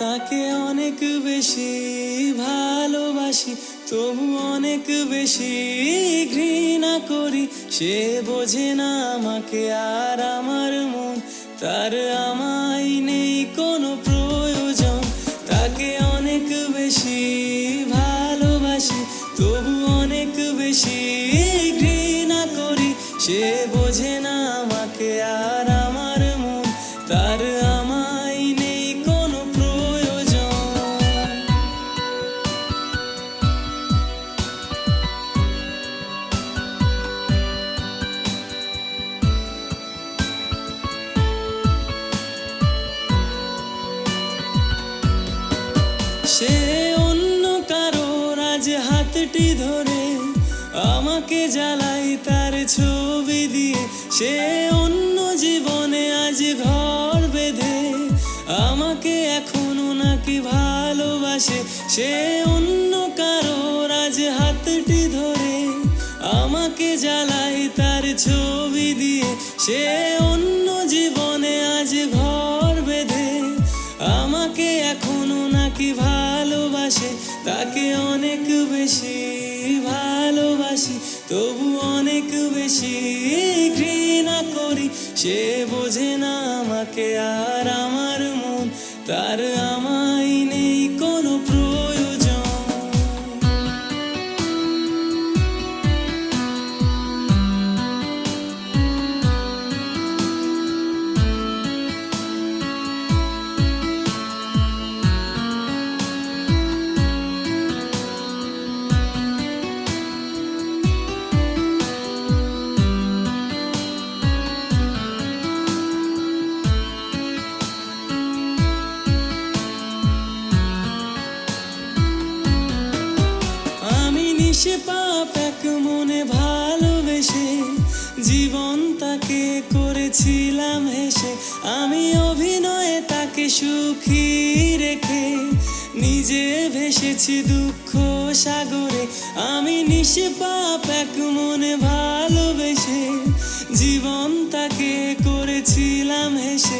তাকে অনেক বেশি ভালোবাসি, তবু অনেক বেশি ঘৃণা করি। সে বোঝে না আমাকে আর আমার মন, তার আমায় নেই কোনো প্রয়োজন। তাকে অনেক বেশি ভালোবাসি, তবু অনেক বেশি ঘৃণা করি। সে বোঝে না আমাকে আর আমার মন, তার আমায় নেই কোনো প্রয়োজন। সে অন্য কারোর আজ হাতটি ধরে আমাকে জ্বালাই তার ছবি দিয়ে। সে অন্য জীবনে আজ ঘর বেঁধে আমাকে এখনো নাকি ভালোবাসে। সে অন্য কারোর আজ হাতটি ধরে আমাকে জ্বালাই তার ছবি দিয়ে। সে অন্য জীবনে আজ ঘর বেঁধে আমাকে এখনো নাকি ভালোবাসে। তাকে অনেক বেশি ভালোবাসি, তবু অনেক বেশি ঘৃণা করি। সে বোঝে না আমাকে আর আমার মন, তার আমায় নেই কোনো প্রয়োজন। সে পাপ এক মনে ভালোবেসে জীবন তাকে করেছিলাম হেসে। আমি অভিনয়ে তাকে সুখী রেখে নিজে ভেসেছি দুঃখ সাগরে। আমি নিষ্পাপ এক মনে ভালোবেসে জীবন তাকে করেছিলাম হেসে।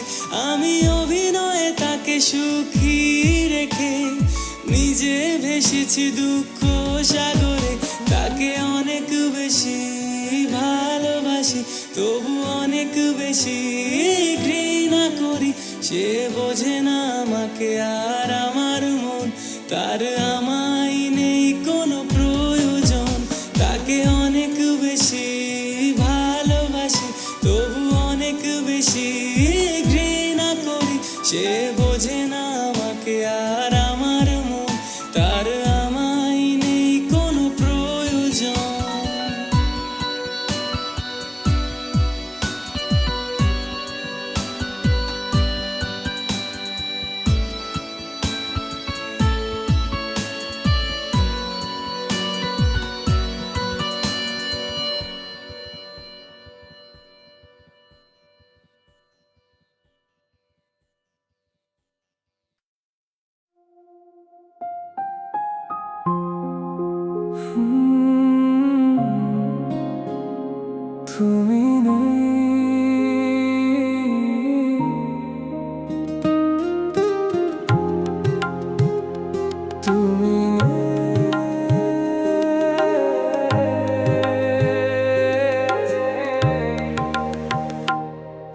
আমি অভিনয়ে তাকে সুখী রেখে নিজে ভেসেছি দুঃখ সাগরে। তাকে অনেক বেশি ভালোবাসি, তবু অনেক বেশি ঘৃণা করি। সে বোঝে না আমাকে আর আমার মন, তার আমায় নেই কোনো প্রয়োজন। তাকে অনেক বেশি ভালোবাসি, তবু অনেক বেশি ঘৃণা করি। সে বোঝে না আমাকে আর আমার মন, তার আমায় নেই কোনো প্রয়োজন। তুমি তুমি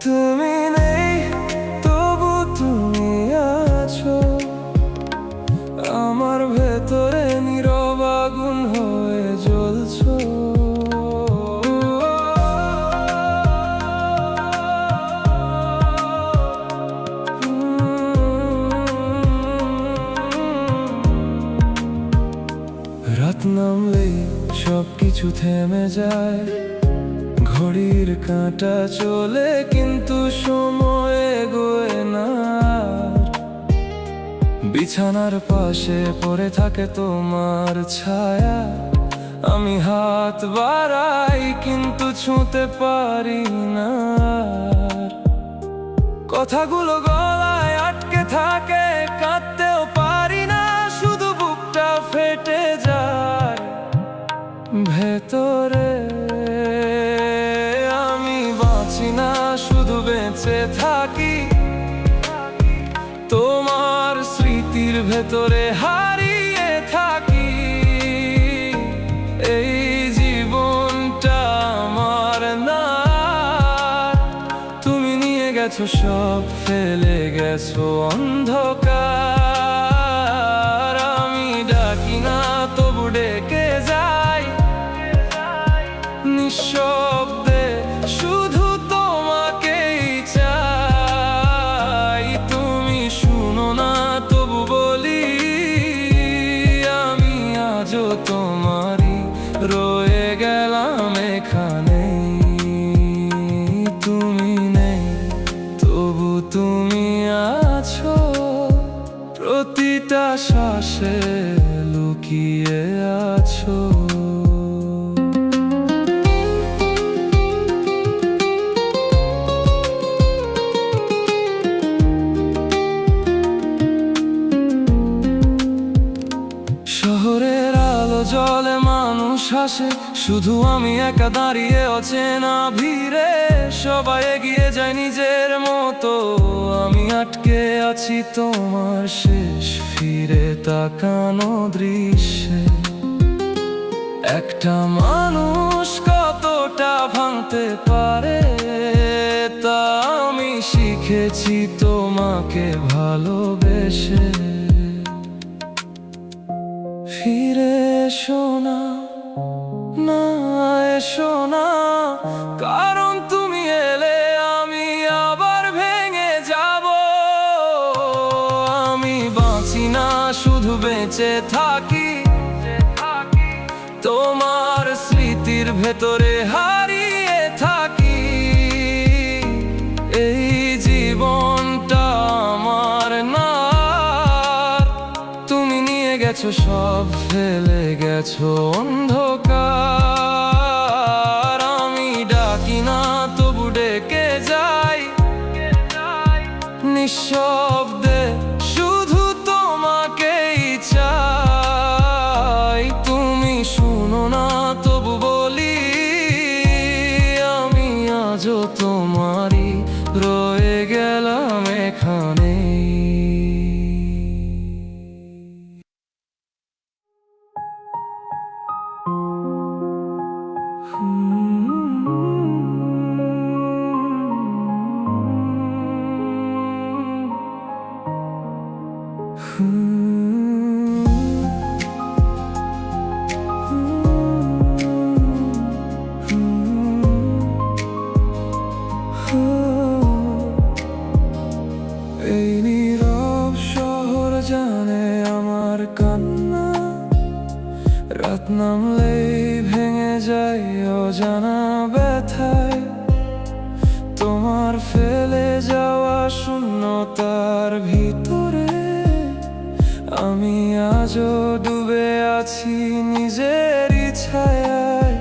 তুমি নেই, তবু তুমি আছো আমার ভেতরে, নীরব আগুন হয়ে জ্বলছো। রাত নামলেই সবকিছু থেমে যায়, ঘড়ির কাঁটা চলে কিন্তু সময় এগোয় না। বিছানার পাশে পড়ে থাকে তোমার ছায়া, আমি হাত বাড়াই কিন্তু ছুঁতে পারি না। কথাগুলো গলায় আটকে থাকে, কাঁদতেও পারি না, শুধু বুকটা ফেটে যায় ভেতরে। আমি বাঁচি না, শুধু বেঁচে থাকি তোমার স্মৃতি ভেতরে হারিয়ে থাকি। এই জীবনটা আমার না, তুমি নিয়ে গেছো সব, ফেলে গেছো অন্ধকার। আমি ডাকি না তবু ডেকে যাই নিঃশব্দে, শুধু তোমাকেই চাই। তুমি শুনো না তবু বলি, আমি আজও তোমারই, রয়ে গেলাম এখানে। তুমি নেই তবু তুমি আছো, প্রতিটা শ্বাসে লুকিয়ে আছো। শহরের আলো জ্বলে, মানুষ হাসে, শুধু আমি একা দাঁড়িয়ে অচেনা ভিড়ে। সবাই এগিয়ে যায় নিজের মতো, আমি আটকে আছি তোমার শেষ ফিরে তাকানো দৃশ্যে। একটা মানুষ কতটা ভাঙতে পারে তা আমি শিখেছি তোমাকে ভালোবেসে। ফিরে এসো না, না এসো না, কারণ তুমি এলে আমি আবার ভেঙে যাব। আমি বাঁচি না, শুধু বেঁচে থাকি তোমার স্মৃতির ভেতরে হারিয়ে থাকি। এই জীবনটা আমার না, তুমি নিয়ে গেছো সব, ফেলে গেছো অন্ধকার। আমি ডাকি না তবু ডেকে যাই নিঃশব্দে, শুধু তোমাকেই চাই। তুমি শুনো না তবু বলি, আমি আজও তোমারই, রয়ে গেলাম এখানে। এই নীরব শহর জানে আমার কান্না, রাত নামলেই ভেঙে যায় অজানা ব্যথায়। তোমার ফেলে যাওয়া শূন্যতার ভিতরে আমি আজও ডুবে আছি নিজেরই ছায়ায়।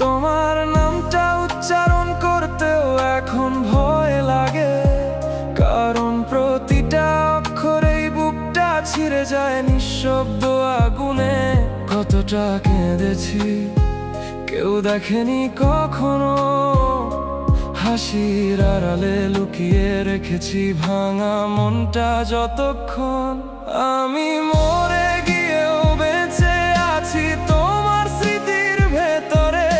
তোমার নামটা উচ্চারণ করতেও এখন ভয় লাগে, কারণ প্রতিটা অক্ষরেই বুকটা ছিঁড়ে যায় নিঃশব্দ আগুনে। কতটা কেঁদেছি কেউ দেখেনি কখনো, হাসির আড়ালে লুকিয়ে রেখেছি ভাঙা মনটা যতক্ষণ। আমি মরে গিয়েও বেঁচে আছি তোমার স্মৃতির ভেতরে,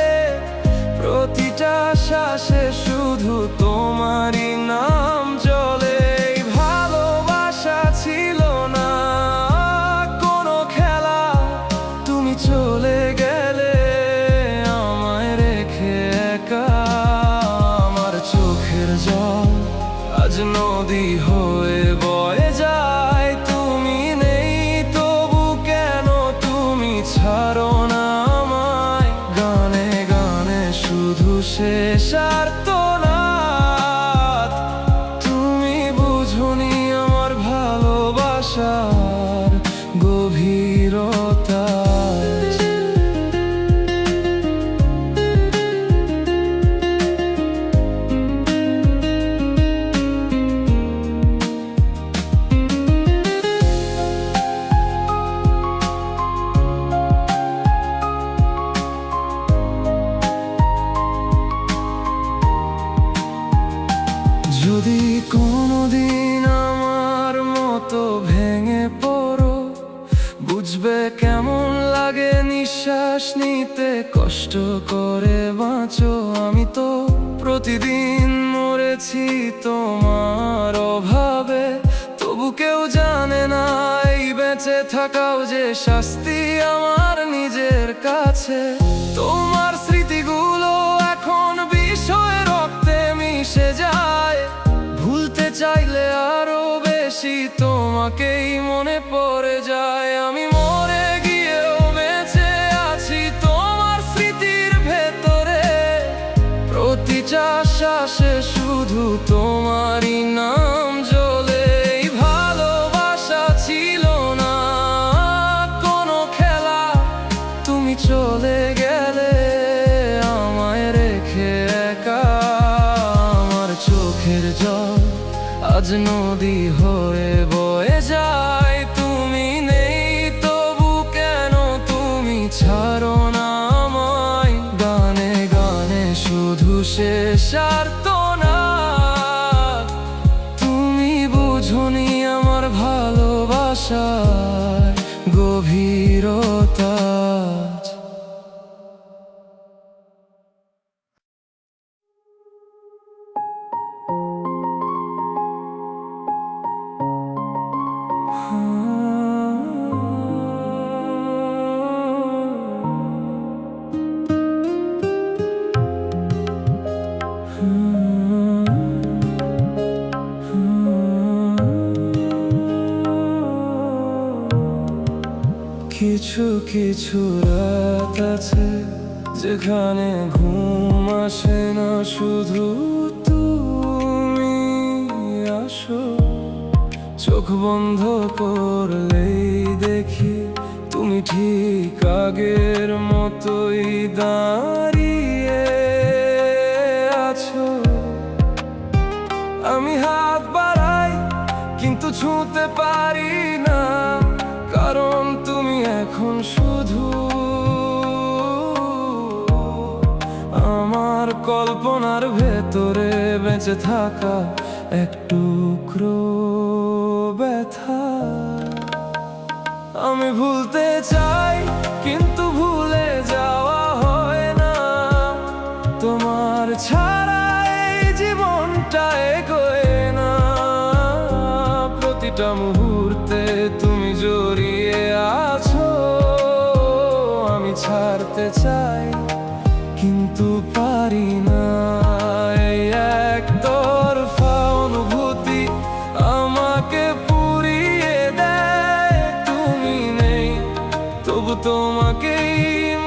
প্রতিটা শ্বাসে শুধু তোমারই নাম জ্বলে। এই ভালোবাসা ছিল না কোনো খেলা, তুমি চলে গেলে আমায় রেখে একা। আমার চোখের জল আজ নদী হয়ে বয়ে যায়, তুমি নেই তবু কেন তুমি ছাড়ো না আমায়। গানে গানে শুধু শেষ আর্তনাদ, তুমি বুঝোনি আমার ভালোবাসার গভীরতা। যদি কোনোদিন আমার মতো হয়তো ভেঙে পড়ো, বুঝবে কেমন লাগে নিঃশ্বাস নিতে, কষ্ট করে বাঁচো। আমি তো প্রতিদিন মরেছি তোমার অভাবে, তবু কেউ জানে না এই বেঁচে থাকাও যে শাস্তি আমার নিজের কাছে। তোমার স্মৃতিগুলো এখন বিষয়ে রক্তে মিশে যায়, ভুলতে চাইলে আরো বেশি তোমাকেই মনে পড়ে যায়। আমি মরে গিয়েও বেঁচে আছি তোমার স্মৃতির ভেতরে, প্রতিটা শ্বাসে শুধু তোমারই নাম জ্বলে। এই ভালোবাসা ছিল না কোনো খেলা, তুমি চলে গেলে আমায় রেখে একা। আমার চোখের জল আজ নদী হয়ে বয়ে যায়, তুমি নেই তবু কেন তুমি ছাড়ো না আমায়। গানে গানে শুধু শেষ আর তো না, তুমি বুঝোনি আমার ভালোবাসার গভীরতা। কিছু কিছু রাত আছে যেখানে ঘুম আসে না, শুধু তুমি আসো। চোখ বন্ধ করলেই দেখি তুমি ঠিক আগের মতোই দাঁড়িয়ে আছো। আমি হাত বাড়াই কিন্তু ছুঁতে পারি না, কারণ তুমি এখন শুধু আমার কল্পনার ভেতরে বেঁচে থাকা এক টুকরো ব্যথা। আমি ভুলতে চাই কিন্তু ভুলে যাওয়া হয় না, তোমার ছাড়া এই জীবনটা এগোয় না। প্রতিটা মুহূর্তে তুমি জড়িয়ে আছো, আমি ছাড়তে চাই কিন্তু পারি না। এই একতরফা অনুভূতি আমাকে পুড়িয়ে দেয়, তুমি নেই তবু তোমাকেই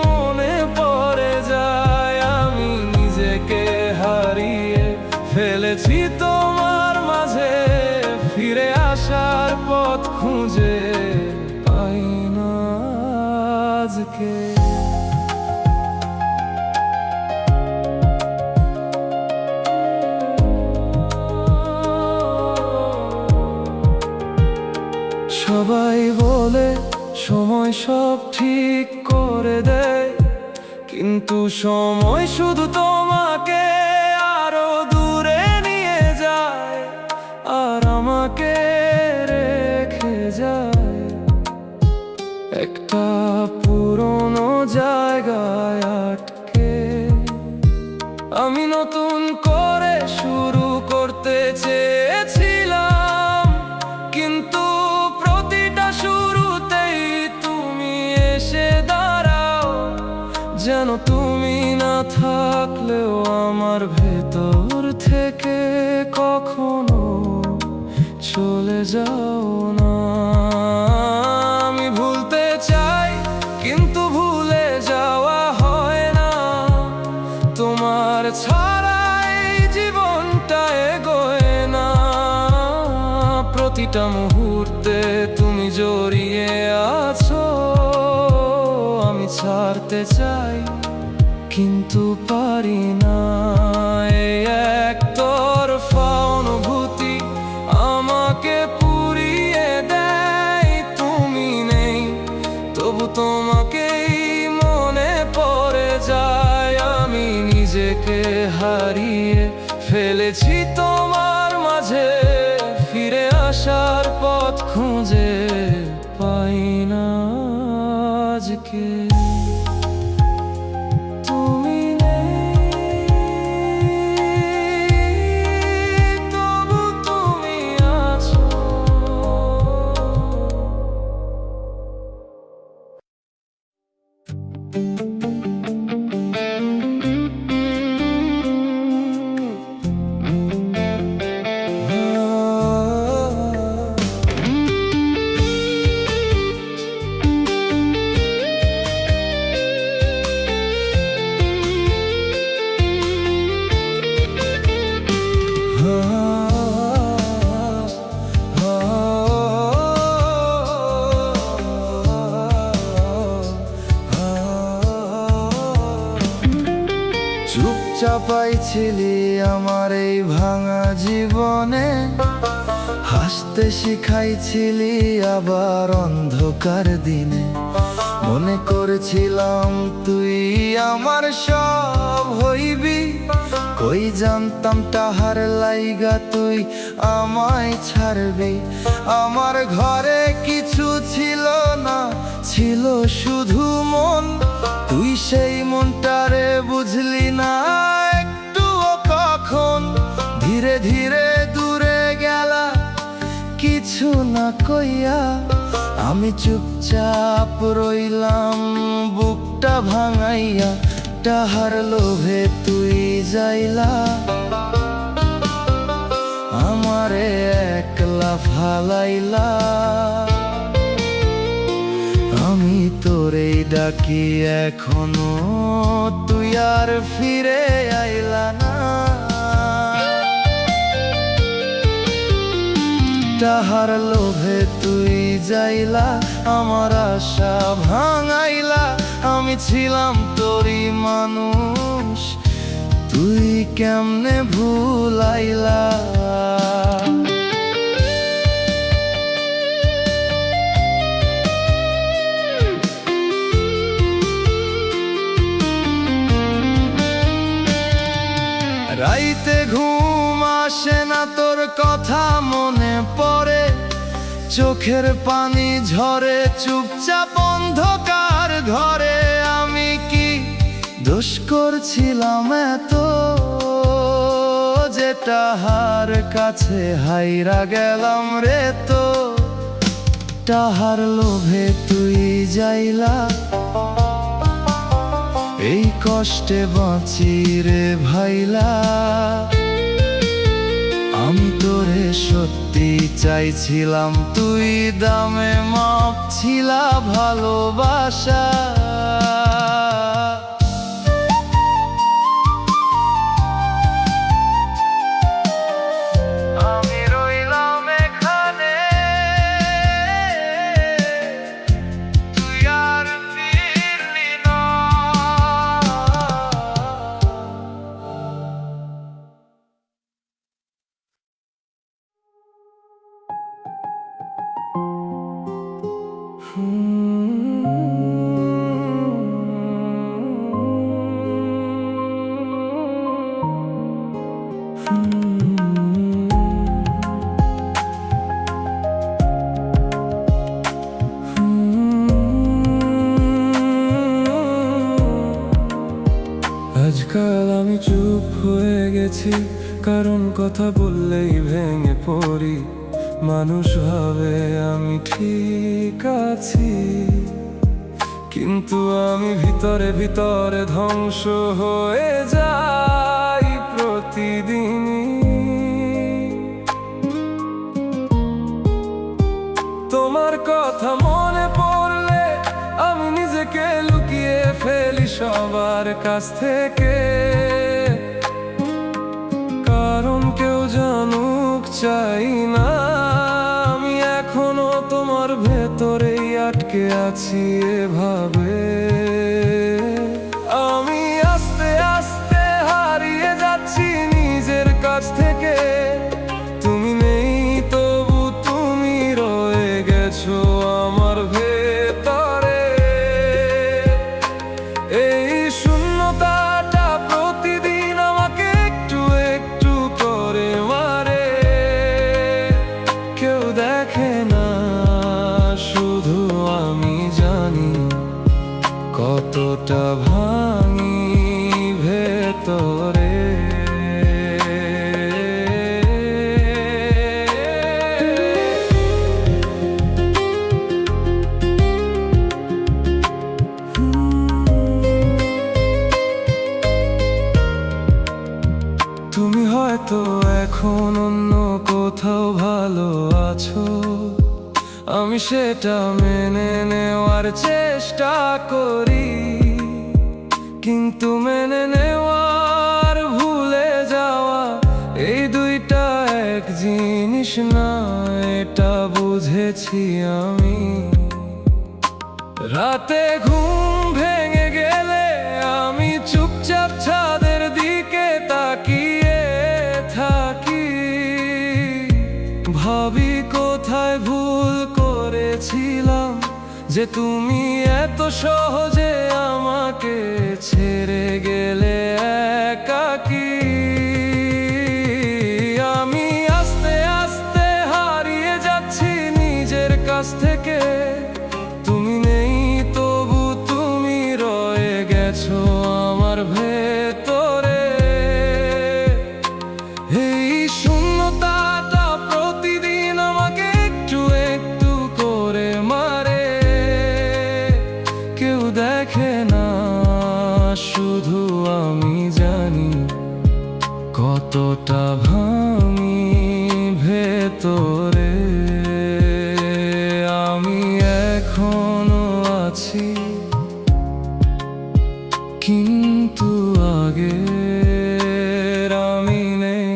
মনে পড়ে যায়। আমি নিজেকে হারিয়ে ফেলেছি তোমার মাঝে, ফিরে আসার পথ খুঁজে পাই না আজকে। সবাই বলে সময় সব ঠিক করে দেয়, কিন্তু সময় শুধু তোমাকে আরো দূরে নিয়ে যায়, আর আমাকে রেখে যায় একটা পুরনো জায়গায় আটকে। আমি নতুন করে শুরু করতে চেয়েছিলাম, কিন্তু প্রতিটা শুরুতেই তুমি এসে দাঁড়াও। যেন তুমি না থাকলেও আমার ভেতর থেকে কখনো চলে যাও না। আমি ভুলতে চাই কিন্তু ভুলে যাওয়া হয় না, তোমার ছাড়াই জীবনটা এগোয় না। প্রতিটা মুহূর্তে তুমি জড়িয়ে আছো, আমি ছাড়তে চাই কিন্তু পারি না। এই একতরফা অনুভূতি আমাকে পুড়িয়ে দেয়, তুমি নেই তবু তোমাকেই মনে পড়ে যায়। আমি নিজেকে হারিয়ে ফেলেছি তোমার মাঝে, ফিরে আসার পথ থাকে তুমি নেই, তবু তুমি আছো। চুপচাপাই ছিলি আমার এই ভাঙা জীবনে, হাসতে শিখাইছিলি আবার অন্ধকার দিনে। মনে করেছিলাম তুই আমার সব হইবি, কই জানতাম তাহার লাইগা তুই আমায় ছাড়বি। আমার ঘরে কিছু ছিল না, ছিল শুধু মন। তুই সেই মনটারে বুঝলি না একটুও কখন। ধীরে ধীরে দূরে গেলা কিছু না কইয়া, আমি চুপচাপ রইলাম বুকটা ভাঙাইয়া। তাহার লোভে তুই যাইলা আমারে একলা ফালাইলা। আমি তোরে ডাকি এখনো, তুই আর ফিরে আইলা না। তাহার লোভে তুই যাইলা আমার আশা ভাঙাইলা। আমি ছিলাম তোরই মানুষ, তুই কেমনে ভুলাইলা। রাইতে ঘুম আসে না, তোর কথা মনে পড়ে। চোখের পানি ঝরে চুপচাপ অন্ধকার ঘরে। আমি কি দোষ করছিলাম এত, যে তাহার কাছে হাইরা গেলাম রে। তো তাহার লোভে তুই যাইলা, এই কষ্টে বাঁচি রে ভাইলা। আমি তোরে সত্যি চাইছিলাম, তুই দামে মাপছিলা ভালোবাসা। আমি রইলাম এখানে, তুই আর ফিরলি না। আজকাল আমি চুপ হয়ে গেছি, কারণ কথা বললেই ভেঙে পড়ি। মানুষ ভাবে আমি ঠিক আছি, কিন্তু আমি ভিতরে ভিতরে ধ্বংস হয়ে যাই প্রতিদিনই। তোমার কথা মনে পড়লে আমি নিজেকে লুকিয়ে ফেলি সবার কাছ থেকে, কারণ কেউ জানুক চাই না। আমি এখনো তোমার ভেতরেই আটকে আছি এভাবে। আমি আস্তে আস্তে হারিয়ে যাচ্ছি নিজের কাছ থেকে। তুমি নেই তবু তুমি রয়ে গেছো আমার ভেতরে। এই শূন্যতাটা প্রতিদিন আমাকে একটু একটু করে মারে। কেউ দেখে না, শুধু আমি জানি কতটা ভাঙি ভেতরে। তুমি হয়তো এখন অন্য কোথাও ভালো আছো, আমি সেটা মেনে নেওয়ার চেষ্টা করি, কিন্তু মেনে নেওয়ার ভুলে যাওয়া এই দুইটা এক জিনিস না, এটা বুঝেছি আমি। রাতে ঘুম ভেঙে গেলে আমি চুপচাপ ছাদের দিকে তাকিয়ে থাকি, ভাবি কোথায় ভুল করেছিলাম যে তুমি এত সহজে আমাকে ছেড়ে গেলে একাকী। আমি আস্তে আস্তে হারিয়ে যাচ্ছি নিজের কাছ থেকে, তুমি নেই তবু তুমি রয়ে গেছো আমার ভেতরে। এই শূন্যতাটা প্রতিদিন আমাকে একটু একটু করে মারে, কেউ দেখে না, শুধু আমি জানি কতটা ভাঙি ভেতরে। আমি এখনো আছি, কিন্তু আগের আমি নেই।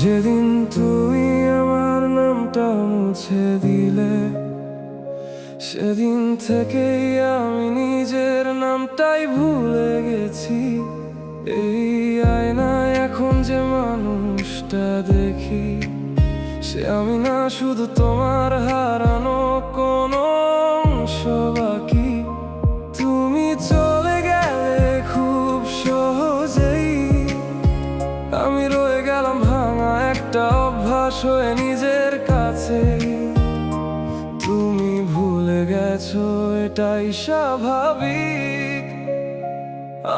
যেদিন তুমি আমার নামটা মুছে দিলে, সেদিন থেকেই আমি নিজের নামটাই ভুলে গেছি। এই আয়নায় এখন যে মানুষটা দেখি, সে আমি না, শুধু তোমার হারানো কোনো অংশ বাকি। তুমি চলে গেলে খুব সহজেই আমি রয়ে গেলাম ভাঙা একটা অভ্যাস হয়ে নিজের কাছে। তুমি ভুলে গেছো এটাই স্বাভাবিক,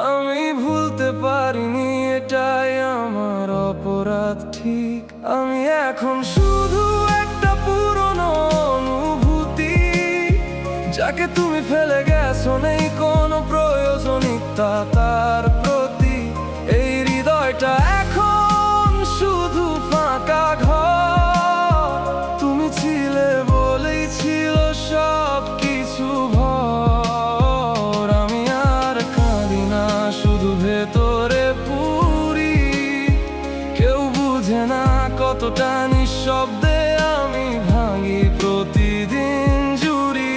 আমি ভুলতে পারিনি এটাই আমার অপরাধ ঠিক। আমি এখন শুধু একটা পুরনো অনুভূতি, যাকে তুমি ফেলে গেছো, নেই কোনো প্রয়োজনীয়তা তার প্রতি। এই হৃদয়টা এখন শুধু ফাঁকা ঘর, তুমি ছিলে বলেই ছিল সব কিছু ভর। আমি আর কাঁদি না, শুধু ভেতরে পুরি, কেউ বুঝে না কতটা নিঃশব্দে আমি ভাঙি প্রতিদিন জুড়ি।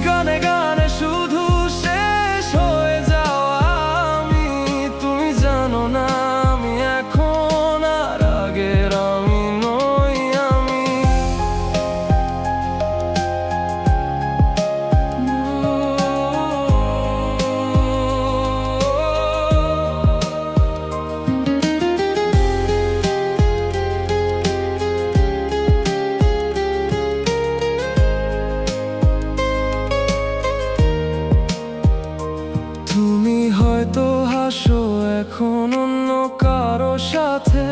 গানে গানে শুধু শেষ হয়ে যাওয়া আমি, তুমি জানো না আমি এখন আর আগের আমি নই। আমি তুমি হয়তো হাসো এখন অন্য কারো সাথে,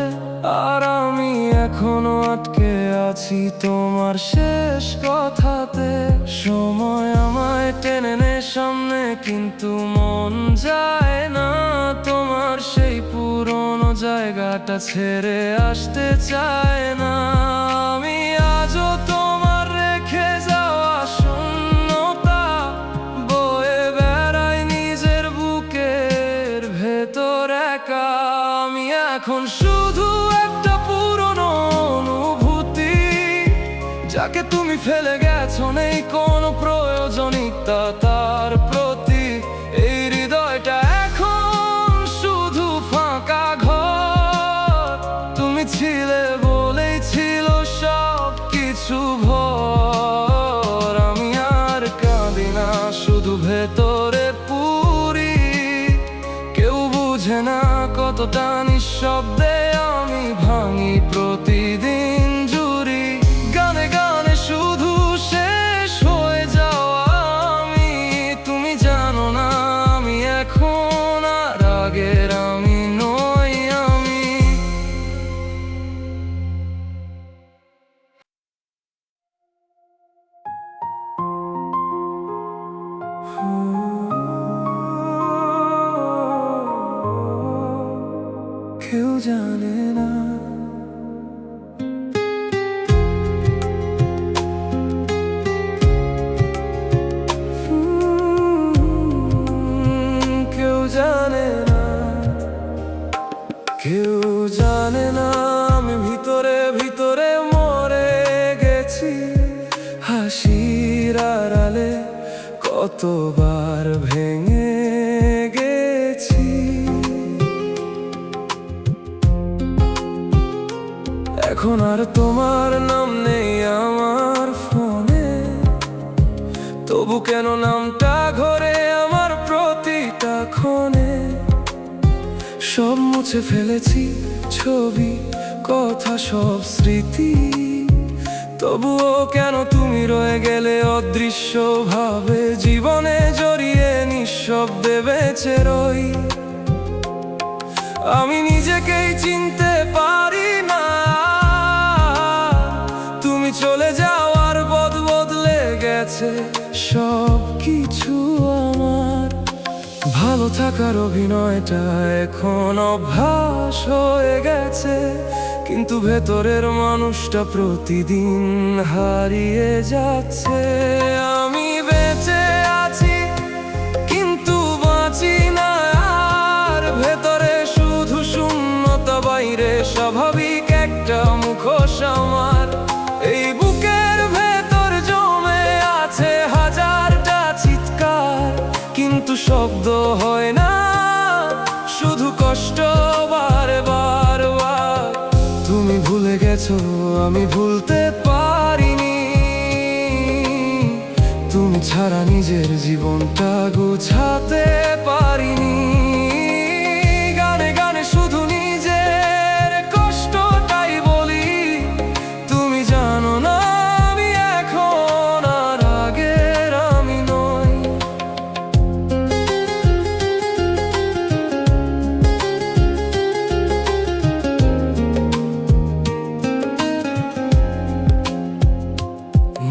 আর আমি এখনো আটকে আছি তোমার শেষ কথাতে। সময় আমায় টেনে নে সামনে, কিন্তু মন যায় না তোমার সেই পুরনো জায়গাটা ছেড়ে আসতে চায় না। আমি আজও তোমার রেখে যাওয়া শূন্যতা বয়ে বেড়াই নিজের বুকের ভেতর একা। আমি এখন শুধু একটা পুরনো অনুভূতি, যাকে তুমি ফেলে গেছো, নেই কোনো প্রয়োজনীয়তা তার প্রতি। এই হৃদয়টা এখন কিছু ভর। আমি আর কাঁদি না, শুধু ভেতরে পুরি। কেউ বুঝে না কতটা নিঃশব্দে আমি ভাঙি প্রতিদিন জুড়ি। গানে গানে শুধু শেষ হয়ে যাওয়া আমি। তুমি জানো না আমি এখন আর আগের আমি নই আমি। কেউ জানে না কেউ জানে না, কেউ জানে না আমি ভিতরে ভিতরে মরে গেছি। হাসির আড়ালে কতবার ভেঙে গেছি। এখন আর তোমার নাম নেই আমার ফোনে, তবু কেন নামটা ঘরে আমার প্রতিটা ক্ষণে। সব মুছে ফেলেছি, ছবি কথা সব স্মৃতি, তবুও কেন তুমি রয়ে গেলে অদৃশ্য ভাবে। জীবনে জড়িয়ে নিঃশব্দে বেঁচে রই। আমি নিজেকেই চিনতে পারি না। তুমি চলে যাওয়ার বদলে গেছে সব কিছু আমার। ভালো থাকার অভিনয়টা এখন অভ্যাস হয়ে গেছে, কিন্তু ভেতরের মানুষটা প্রতিদিন হারিয়ে যাচ্ছে। আমি বেঁচে আছি কিন্তু বাঁচি না আর। ভেতরে শুধু শূন্যতা, বাইরে স্বাভাবিক একটা মুখোশ আমার। এই বুকের ভেতর জমে আছে হাজারটা চিৎকার, কিন্তু শব্দ হয় না, শুধু কষ্ট বারে বার বার। তুমি ভুলে গেছো আমি ভুলতে পারিনি। তুমি ছাড়া নিজের জীবনটা গুছাতে পারিনি। গানে গানে শুধু নিজের কষ্টটাই বলি। তুমি জানো না আমি এখন আর আগের আমি নই।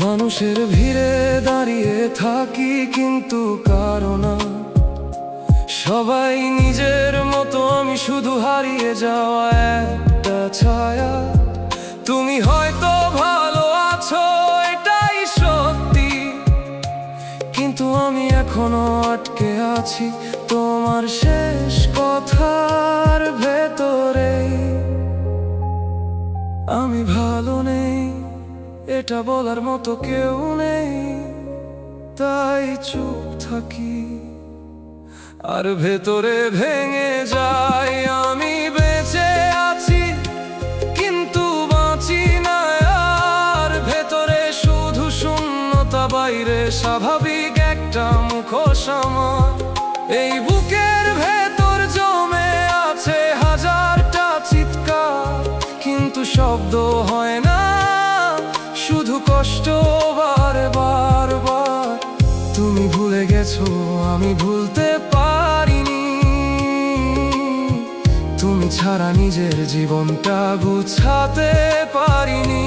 মানুষের ভিড়ে দাঁড়িয়ে থাকি কিন্তু কারো না। সবাই নিজের মতো, আমি শুধু হারিয়ে যাওয়া একটা ছায়া। তুমি হয়তো ভালো আছো এটাই সত্যি, কিন্তু আমি এখনো আটকে আছি তোমার শেষ কথার ভেতরে। আমি ভালো নেই এটা বলার মতো কেউ নেই, তাই চুপ থাকি আর ভেতরে ভেঙে যাই। আমি বেঁচে আছি কিন্তু বাঁচি না আর। ভেতরে শুধু শূন্যতা, বাইরে স্বাভাবিক একটা মুখোশ আমার। এই বুকের ভেতর জমে আছে হাজারটা চিৎকার, কিন্তু শব্দ হয় না, শুধু কষ্ট বারে বার বার। তুমি ভুলে গেছো আমি ভুলতে পারিনি। তুমি ছাড়া নিজের জীবনটা গুছাতে পারিনি।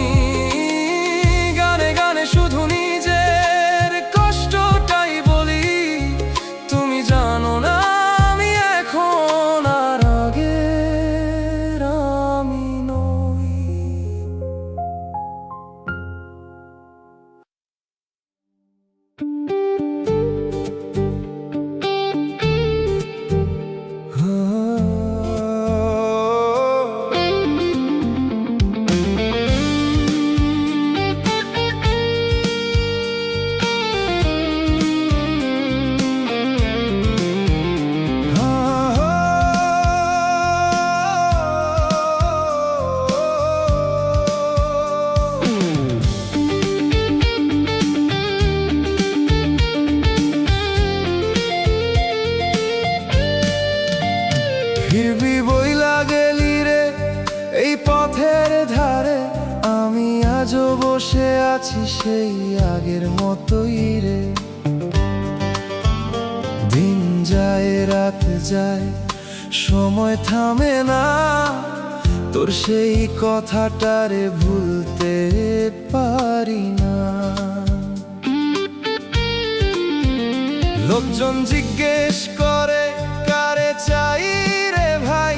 গানে গানে শুধু নিজের কষ্টটাই বলি। তুমি জানো না আমি এখন আর আগের আমি নই। সেই আগের মতোই রে। দিন যায় রাত যায় সময় থামে না, তোর সেই কথাটারে ভুলতে পারি না। লোকজন জিজ্ঞেস করে কারে চাই রে ভাই,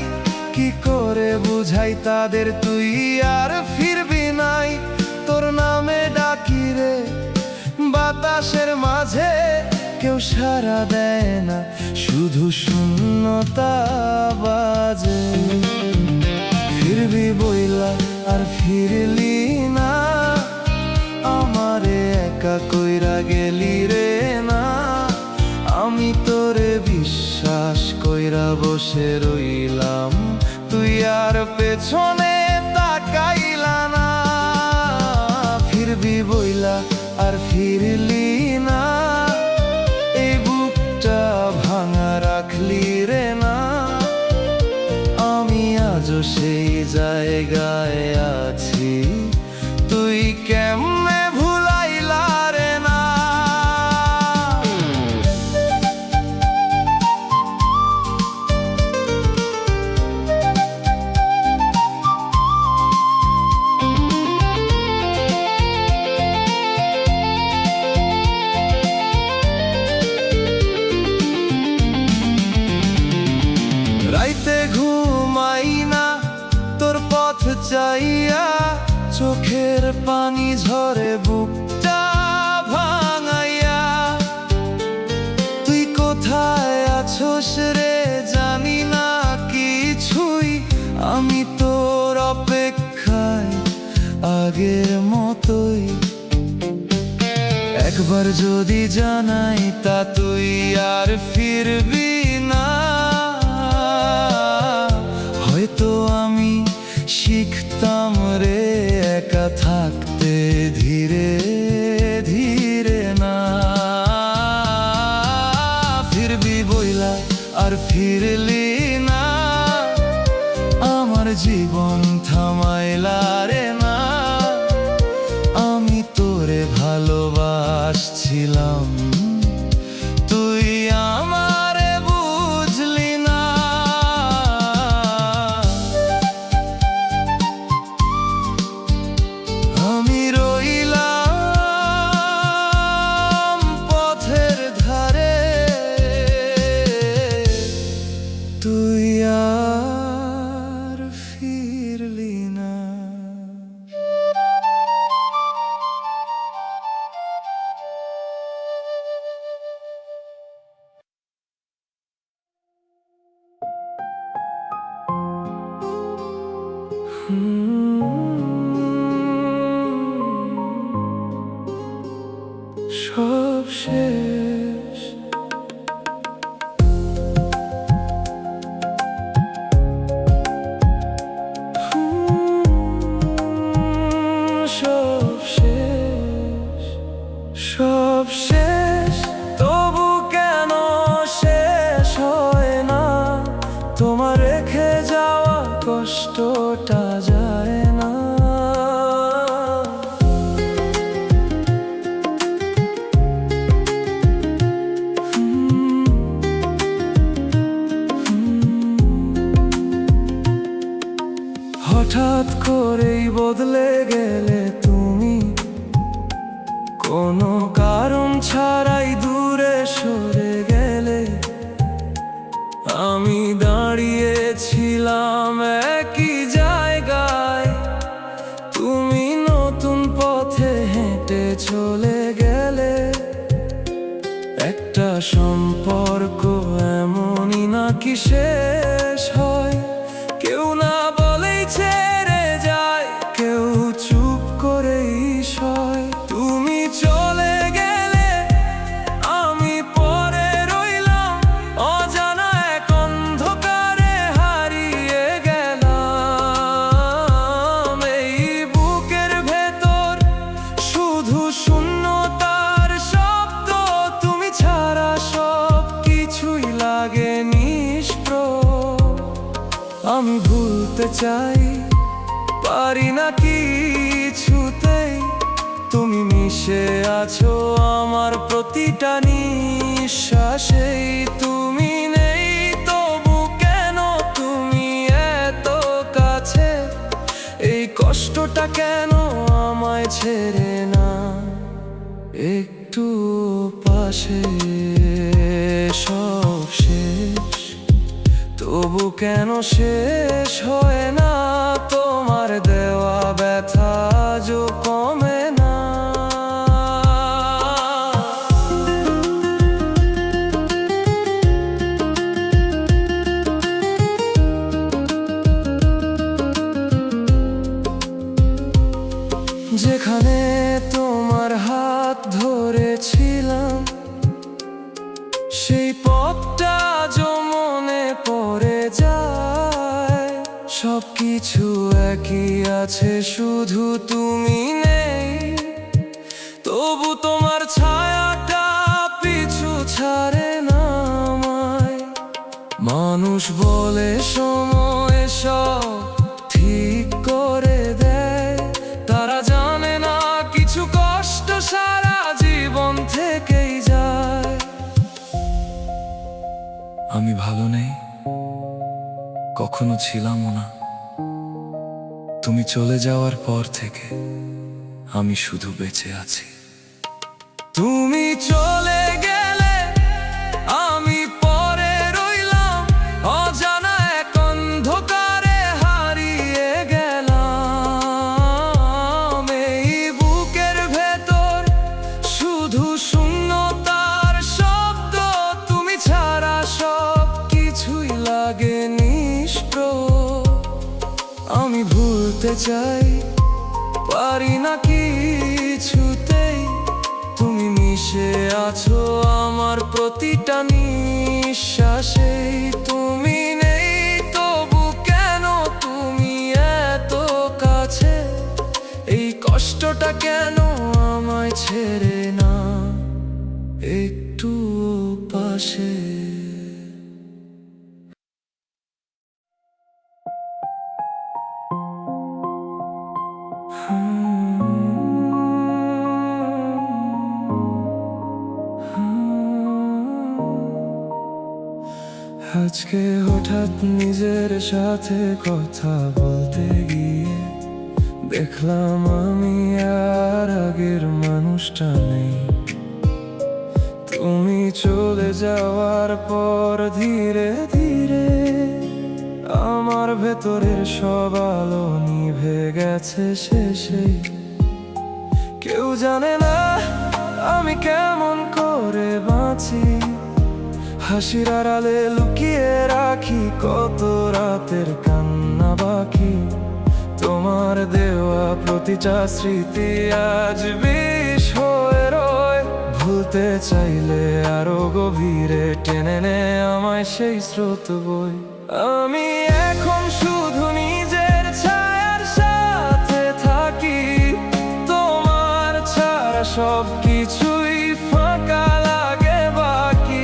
কি করে বুঝাই তাদের তুই আর ফিরবি নাই। তোর নামে ডাকি রে বাতাসের মাঝে, কেউ সাড়া দেয় না, শুধু শূন্যতা বাজে। ফিরবি বইলা আর ফিরলি না, আমারে একা কইরা গেলি রে না। আমি তোরে বিশ্বাস কইরা বসে রইলাম, তুই আর পেছনে তাকাইলা না। ফিরবি বইলা আর ফিরলি না, এই বুকটা ভাঙা রাখলি রে না। আমি আজও সেই জায়গায় আছি, তুই কেমনে ভুলাইলা রে না। রাইতে ঘুমাই না তোর পথ চাইয়া, চোখের পানি ঝরে বুকটা ভাঙাইয়া। তুই কোথায় আছোস রে জানি না কিছুই, আমি তোর অপেক্ষায় আগের মতোই। একবার যদি জানাই তা তুই আর ফিরবি না, হয়তো আমি শিখতাম রে একা থাকতে ধীরে ধীরে না। ফিরবি বইলা আর ফিরলি না, আমার জীবন থামাইলা রে না। আমি তোরে ভালোবাসছিলাম, তুই আমারে বুঝলি না। আমি রইলাম পথের ধারে, তুই আর ফিরলি না। সব শেষ, সব শেষ, সব শেষ, তবু কেন শেষ হয় না। তোমার রেখে যাওয়া কষ্টটা যায় না। হঠাৎ করেই বদলে গেলে তুমি, কোনো কারণ ছাড়াই দূরে সরে গেলে। আমি দাঁড়িয়েছিলাম একই জায়গায়, তুমি নতুন পথে হেঁটে চলে গেলে। একটা সম্পর্ক এমনই নাকি শেষ হয়, কেউ না বলেই ছেড়ে যায়, কেউ চুপ করেই সয়। তুমি চলে গেলে আমি পড়ে রইলাম, অজানা এক অন্ধকারে হারিয়ে গেলাম। এই বুকের ভেতর শুধু শূন্যতার শব্দ, তুমি ছাড়া সব কিছুই লাগে নিষ্প্রভ। আমি ভুলতে চাই, পারি না কিছুতেই, তুমি মিশে আছো আমার প্রতিটা নিঃশ্বাসেই। তুমি নেই তবু কেন তুমি এত কাছে, এই কষ্টটা কেন আমায় ছেড়ে না একটু পাশে। সব শেষ তবু কেন শেষ হয় না, তোমার দেওয়া ব্যথা যো কমে না। যেখানে তোমার হাত ধরেছিলাম সেই পথটা আজও মনে পড়ে যায়। সবকিছু একই আছে শুধু তুমি নেই, তবু তোমার ছায়াটা পিছু ছাড়ে না আমায়। মানুষ বলে সময় সব ঠিক করে দেয়, তারা জানে না কিছু কষ্ট সারা জীবন থেকেই যায়। আমি ভালো নেই, কখনো ছিলামও না। তুমি চলে যাওয়ার পর থেকে আমি শুধু বেঁচে আছি। তুমি চলে গেলে আমি পরে রইলাম, অজানা এক অন্ধকারে হারিয়ে গেলাম। এই বুকের ভেতর শুধু শূন্যতার শব্দ, তুমি ছাড়া সব কিছুই লাগে নিষ্প্র। আমি ভুলতে চাই পারি না কিছুতেই, তুমি মিশে আছো আমার প্রতিটা নিঃশ্বাসেই। তুমি নেই তবু কেন তুমি এত কাছে, এই কষ্টটা কেন আমায় ছেড়ে না একটু পাশে। আজকে হঠাৎ নিজের সাথে কথা বলতে গিয়ে দেখলাম আমি আর আগের মানুষটা নেই। তুমি চলে যাওয়ার পর ধীরে ধীরে আমার ভেতরের সব আলো নিভে গেছে শেষেই। কেউ জানে না আমি কেমন করে বাঁচি, হাসির আড়ালে লুকিয়ে রাখি কত রাতের কান্না বাকি। তোমার দেওয়া প্রতিটা স্মৃতি আজ বিষ হয়ে রয়, ভুলতে চাইলে আরো গভীরে টেনে নে আমায় সেই স্রোত বই। আমি এখন শুধু নিজের ছায়ার সাথে থাকি, তোমার ছাড়া সব কিছুই ফাঁকা লাগে বাকি।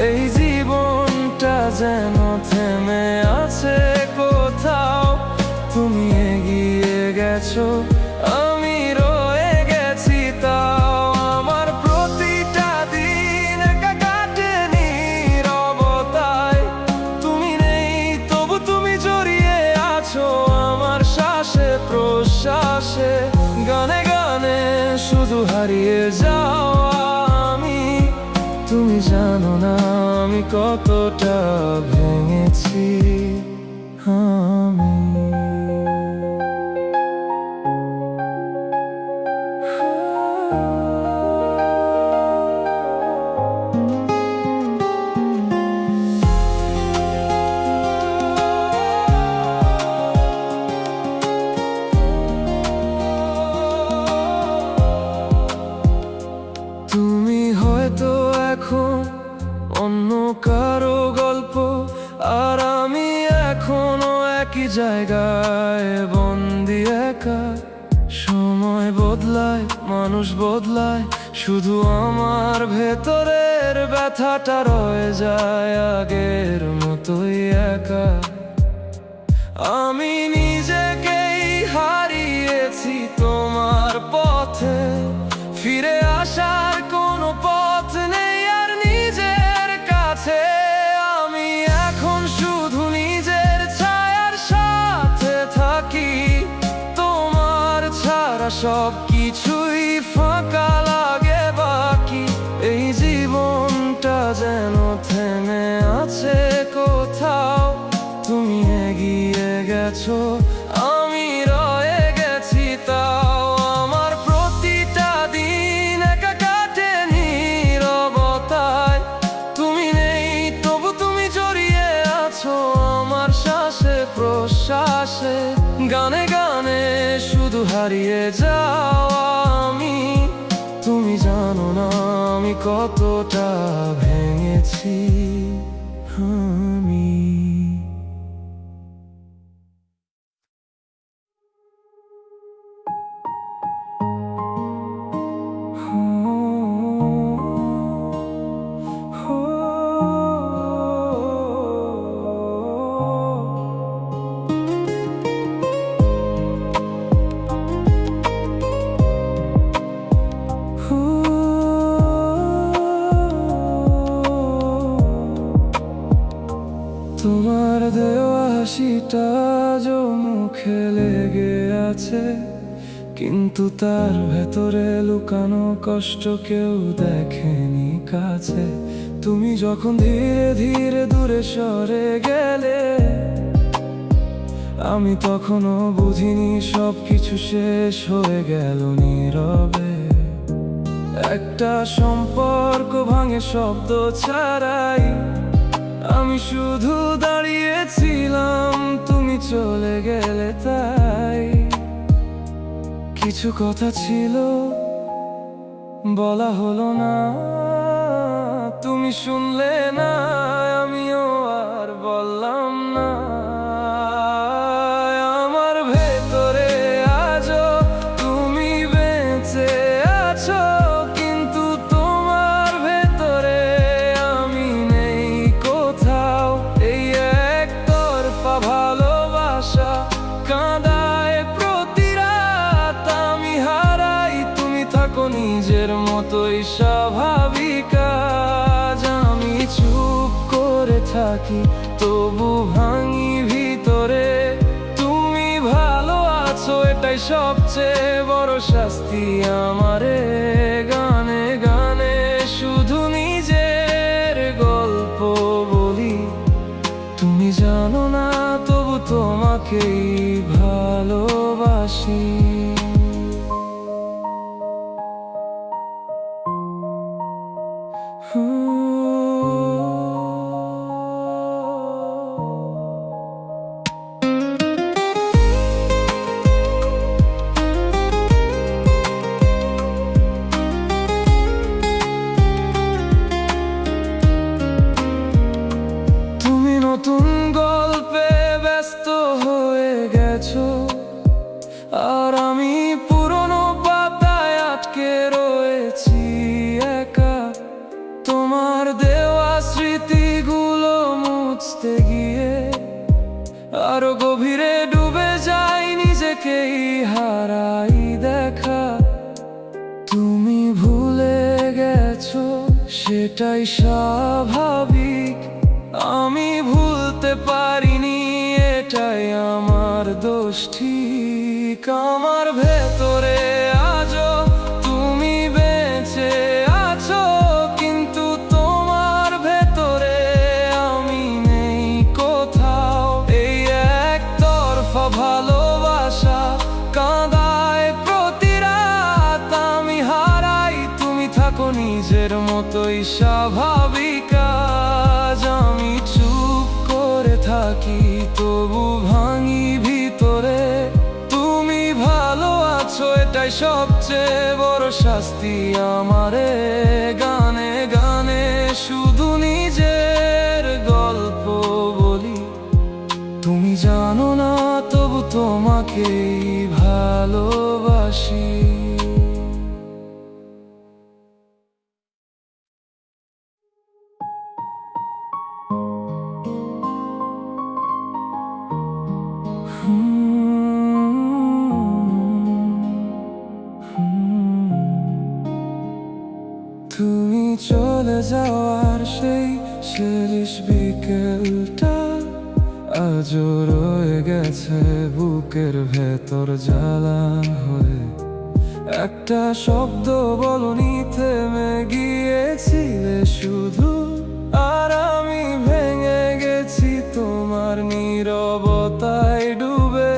এই জীবনটা যেন থেমে আছে কোথাও, তুমি এগিয়ে গেছো আমি রয়ে গেছি তাও। আমার প্রতিটা দিন একা কাটে নীরবতায়, তুমি নেই তবু তুমি জড়িয়ে আছো আমার শ্বাসে প্রশ্বাসে। গানে গানে শুধু হারিয়ে যাও আমি, তুমি জানো না আমি কতটা ভেঙেছি আমি। তুমি হয়তো এখন অন্য কারো গল্প, আর আমি এখনো একই জায়গায় বন্দি একা। সময় বদলায় মানুষ বদলায়, শুধু আমার ভেতরের ব্যথাটা রয়ে যায় আগের মতোই একা। আমি নিজেকেই হারিয়েছি তোমার পথে, ফিরে আসার কোনো পথ নেই আর নিজের কাছে। আমি এখন শুধু নিজের ছায়ার সাথে থাকি, তোমার ছাড়া সব কিছুই ফাঁকা লাগে বাকি। এই জীবনটা যেন থেমে আছে কোথাও, তুমি এগিয়ে গেছো, আমি রয়ে গেছি তাও। আমার প্রতিটা দিন একা কাটে নীরবতায়, তুমি নেই তবু তুমি জড়িয়ে আছো আমার শ্বাসে প্রশ্বাসে। গানে গানে শুধু হারিয়ে যাও আমি, তুমি জানো না আমি কতটা ভেঙেছি আমি। তোমার দেওয়া হাসিটা আজও মুখে লেগে আছে, কিন্তু তার ভেতরে লুকানো কষ্ট কেউ দেখেনি কাছে। তুমি যখন ধীরে ধীরে দূরে সরে গেলে, আমি তখনও বুঝিনি সবকিছু শেষ হয়ে গেল নীরবে। একটা সম্পর্ক ভাঙে শব্দ ছাড়াই, আমি শুধু দাঁড়িয়েছিলাম, তুমি চলে গেলে তাই। কিছু কথা ছিল বলা হলো না, তুমি শুনলে না, আমিও আর বললাম না। আমার ভেতরে আজও তুমি বেঁচে আছো, কিন্তু তোমার ভেতরে আমি নেই কোথাও। এই একতরফা ভালোবাসা কাঁদায় প্রতি রাত, আমি হারাই তুমি থাকো নিজের মতোই স্বাভাবিক আজ। আমি চুপ করে থাকি তবু ভাঙি ভিতরে, তুমি ভালো আছো এটাই সবচেয়ে বড় শাস্তি আমারে। গানে গানে শুধু নিজের গল্প বলি, তুমি জানো না তবু তোমাকেই ভালোবাসি। তুমি নতুন গল্পে ব্যস্ত হয়ে গেছো, আর আমি পুরনো পাতায় আটকে রয়েছি একা। তোমার দেওয়া স্মৃতিগুলো মুছতে গিয়ে আরো গভীরে ডুবে যাই, নিজেকেই হারাই দেখা। তুমি ভুলে গেছো সেটাই স্বাভাবিক, আমি ভুলতে পারিনি এটাই আমার দোষ ঠিক। আমার ভেতরে আজও তুমি বেঁচে আছো, কিন্তু তোমার ভেতরে আমি নেই কোথাও। এই একতরফা ভালোবাসা কাঁদায় প্রতি রাত, আমি হারাই তুমি থাকো নিজের মতোই স্বাভাবিক আজ। আমি চুপ করে থাকি তবু ভাঙি ভিতরে, তুমি ভালো আছো এটাই সবচেয়ে বড় শাস্তি আমারে। গানে গানে শুধু নিজের গল্প বলি, তুমি জানো না তবু তোমাকেই ভালোবাসি। তুমি চলে যাওয়ার সেই শেষ বিকেলটা আজও রয়ে গেছে বুকের ভেতর জ্বালা হয়ে। একটা শব্দ বলনি, থেমে গিয়েছিলে শুধু, আর আমি ভেঙে গেছি তোমার নীরবতায় ডুবে।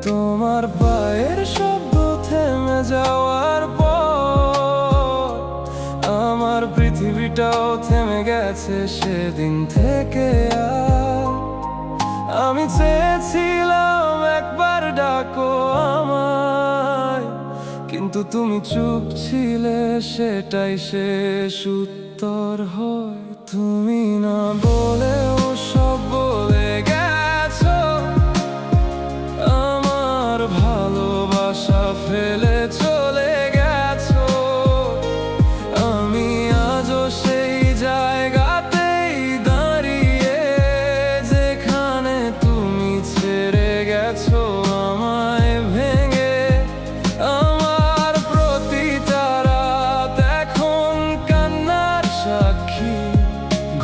তোমার পায়ের শব্দ থেমে যাওয়ার পর আমার পৃথিবীটাও থেমে গেছে সেদিন থেকে। আর আমি চেয়েছিলাম একবার ডাকো আমায়, কিন্তু তুমি চুপ ছিলে, সেটাই শেষ উত্তর হয়। তুমি না বলেও সব বলে গেছো, আমার ভালোবাসা ফেলে চলে গেছো। আমি আজও সেই জায়গাতেই দাঁড়িয়ে, যেখানে তুমি ছেড়ে গেছো আমায় ভেঙে। আমার প্রতিটা রাত এখন কান্নার সাক্ষী,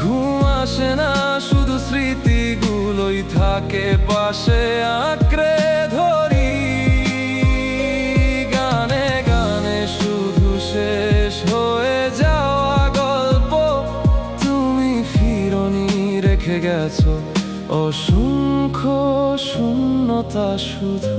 ঘুম আসে না, শুধু স্মৃতিগুলোই থাকে পাশে আঁকড়ে ধরি। গানে গানে শুধু শেষ হয়ে যাওয়া গল্প, তুমি ফিরোনি, রেখে গেছো অসংখ্য শূন্যতা শুধু।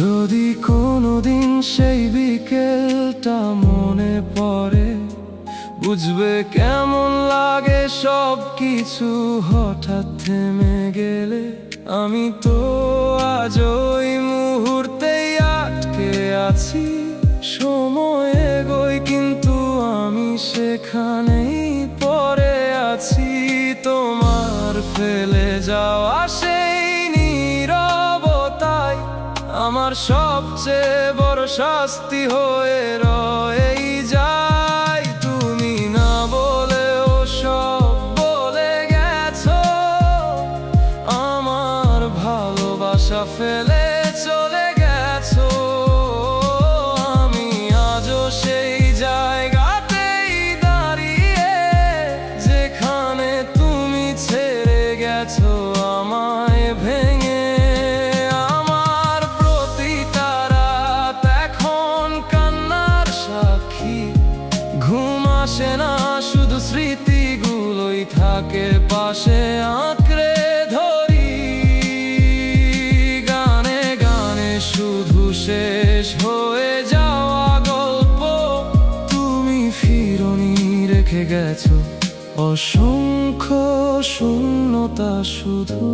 যদি কোনোদিন সেই বিকেলটা মনে পড়ে, বুঝবে কেমন লাগে সব কিছু হঠাৎ থেমে গেলে। আমি তো আজ ওই মুহূর্তেই আটকে আছি, সময় এগোয় কিন্তু আমি সেখানেই পড়ে আছি। তোমার ফেলে যাওয়া সেই নীরবতাই আমার সবচেয়ে বড় শাস্তি হয়ে রয়ে যায়। তুমি না বলেও সব বলে গেছো, আমার ভালোবাসা ফেলে চলে গেছো। আমি আজও সেই জায়গাতেই দাঁড়িয়ে, যেখানে তুমি ছেড়ে গেছো আমায় ভেঙে। ঘুম আসে না, শুধু স্মৃতিগুলোই থাকে পাশে আঁকড়ে ধরি। গানে গানে শুধু শেষ হয়ে যাওয়া গল্প, তুমি ফিরোনি, রেখে গেছো অসংখ্য শূন্যতা শুধু।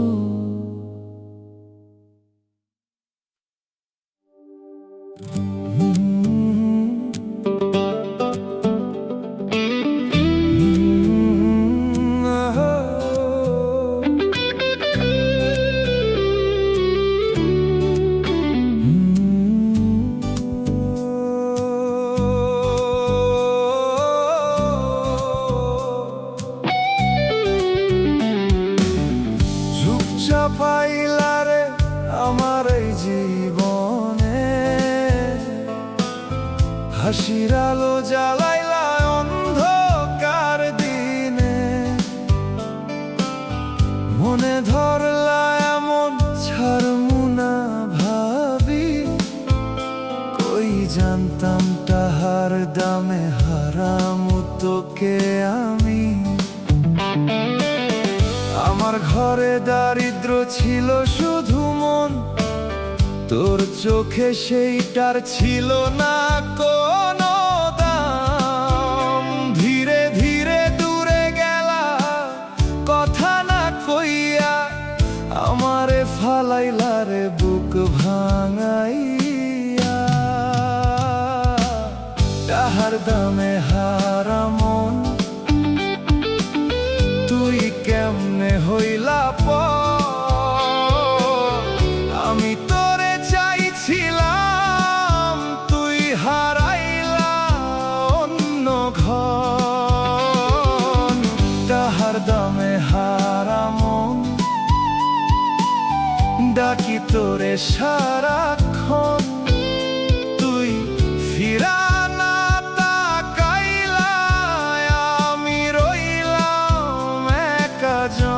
পাইলারে আমার এই জীবনে, হাসির আলো জ্বালাইলা অন্ধকার দিনে। মনে ধরলা এমন ছাড়মু না ভাবি, কই জানতাম তাহার দামে হারামু তোকে আমি। আমার ঘরে দারিদ্র ছিল শুধু মন, তোর চোখে সেইটার ছিল না কোনো দাম। ধীরে ধীরে দূরে গেলা, কথা না কইয়া আমারে ফালাইলা রে বুক ভাঙাইয়া। তাহার দামে হারা মন, তুই কেমনে হইলা ডাকি তোরে সারাক্ষণ, তুই ফিরা না তাকাইলা, আমি রইলাম একা জন।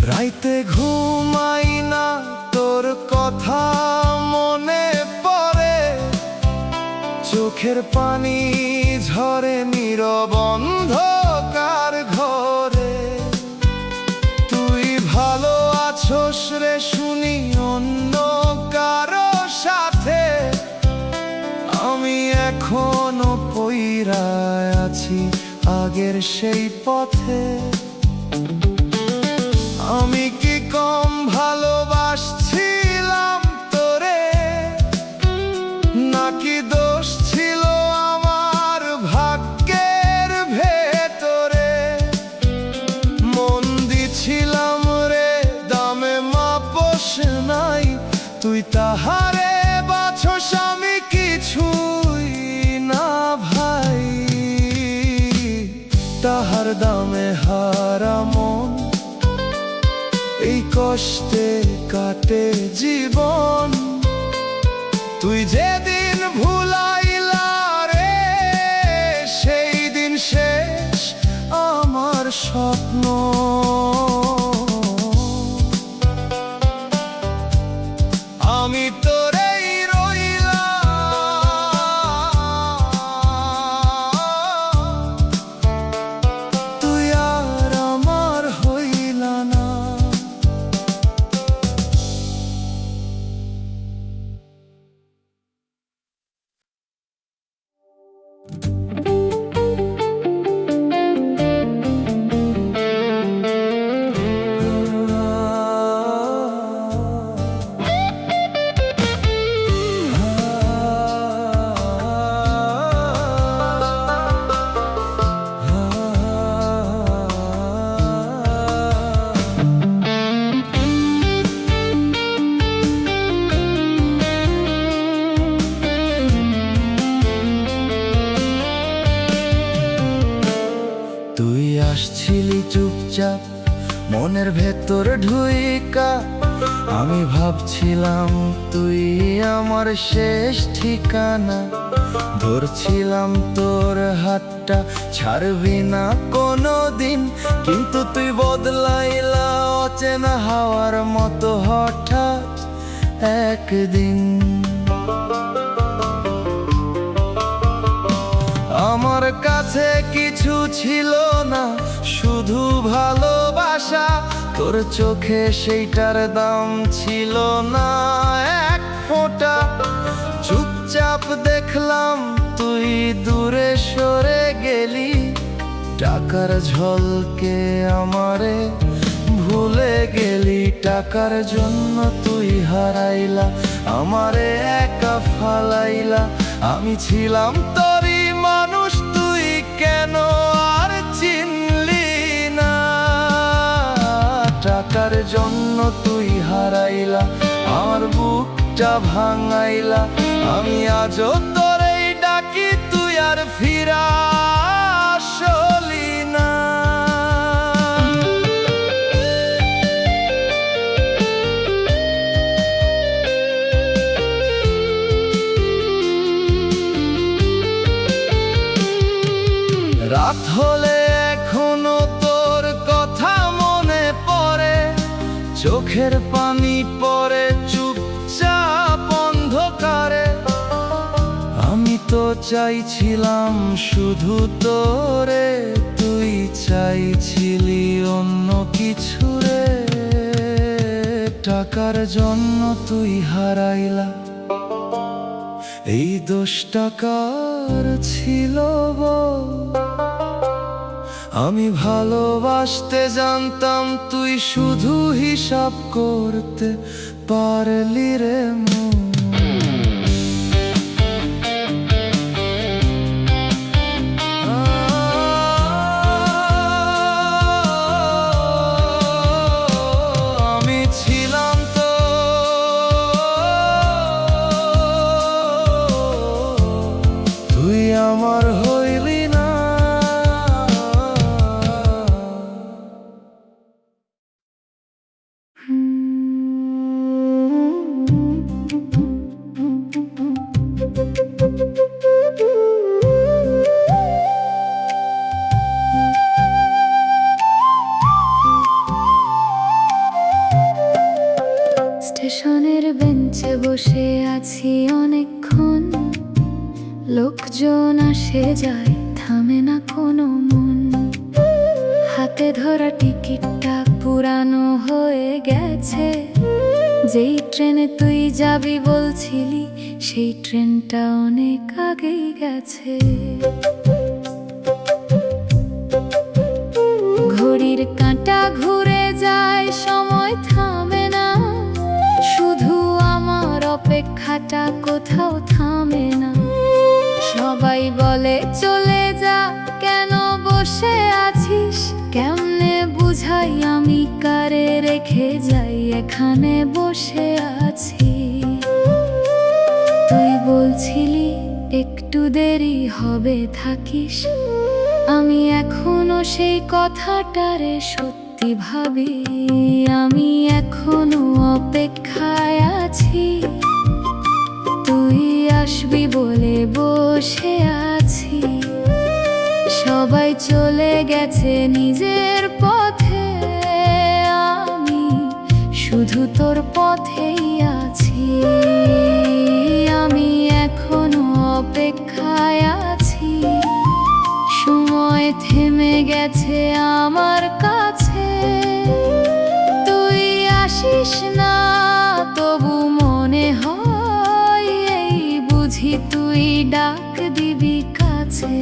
রাইতে ঘুমাই না, তোর কথা মনে পড়ে, চোখের পানি ঝরে নীরব অন্ধকার ঘরে। তুই ভালো আছোস রে শুনি অন্য কারো সাথে, আমি এখনো পইরা আছি আগের সেই পথে। আমি কি কম ভালোবাসছিলাম তোরে, নাকি দোষ ছিল আমার ভাগ্যের ভেতরে? মন দিছিলাম রে দামে মাপস নাই, তুই তাহারে বাছস আমি কিছুই না ভাই। তাহার দামে হারা মন, এই কষ্টে কাটে জীবন। তুই যেদিন ভুলাইলা রে, সেই দিন শেষ আমার স্বপ্ন। আমি তোরেই রইলাম, তুই আর আমার হইলা না। তুই আসছিলি চুপচাপ মনের ভেতর ঢুইকা, আমি ভাবছিলাম তুই আমার শেষ ঠিকানা। ধরছিলাম তোর হাতটা, ছাড়বি না কোনো দিন, কিন্তু তুই বদলাইলা অচেনা হাওয়ার মতো হঠাৎ একদিন। আমার কাছে কিছু ছিল না, শুধু ভালোবাসা। তোর চোখে সেইটার দাম ছিল না এক ফোঁটা। চুপচাপ দেখলাম তুই দূরে সরে গেলি, টাকার ঝলকে আমারে ভুলে গেলি। টাকার জন্য তুই হারাইলা, আমারে একা ফালাইলা। আমি ছিলাম তোরই মানুষ, তুই কেন আর চিনলি না? টাকার জন্য তুই হারাইলা, আমার বুকটা ভাঙাইলা। আমি আজও তোরেই ডাকি, তুই আর ফিরা আসলি না। রাত হলে এখনো তোর কথা মনে পড়ে, চোখের পানি পড়ে চুপচাপ অন্ধকারে। আমি তো চাইছিলাম শুধু তোরে, তুই চাইছিলি অন্য কিছু রে। টাকার জন্য তুই হারাইলা, এই দোষটা কার ছিল বল? আমি ভালোবাসতে জানতাম, তুই শুধু হিসাব করতে পারলি রে মন। ভেসে যায়, থামে না কোনো মন। হাতে ধরা টিকিটটা পুরানো হয়ে গেছে, যেই ট্রেনে তুই যাবি বলছিলি সেই ট্রেনটা অনেক আগেই গেছে। ঘড়ির কাঁটা ঘুরে যায়, সময় থামে না, শুধু আমার অপেক্ষাটা কোথাও থামে না। সবাই বলে চলে যা, কেন বসে আছিস? কেমনে বুঝাই আমি কারে রেখে যাই এখানে বসে আছি? তুই বলছিলি একটু দেরি হবে, থাকিস। আমি এখনো সেই কথাটারে সত্যি ভাবি, আমি এখনো অপেক্ষায় আছি। তুই আসবি বলে বসে আছি। সবাই চলে গেছে নিজের পথে, আমি শুধু তোর পথেই আছি। আমি এখনো অপেক্ষায় আছি। সময় থেমে গেছে আমার কাছে, তুই আসিস না তবু মনে হয় এই বুঝি তুই ডাক দিবি কাছে।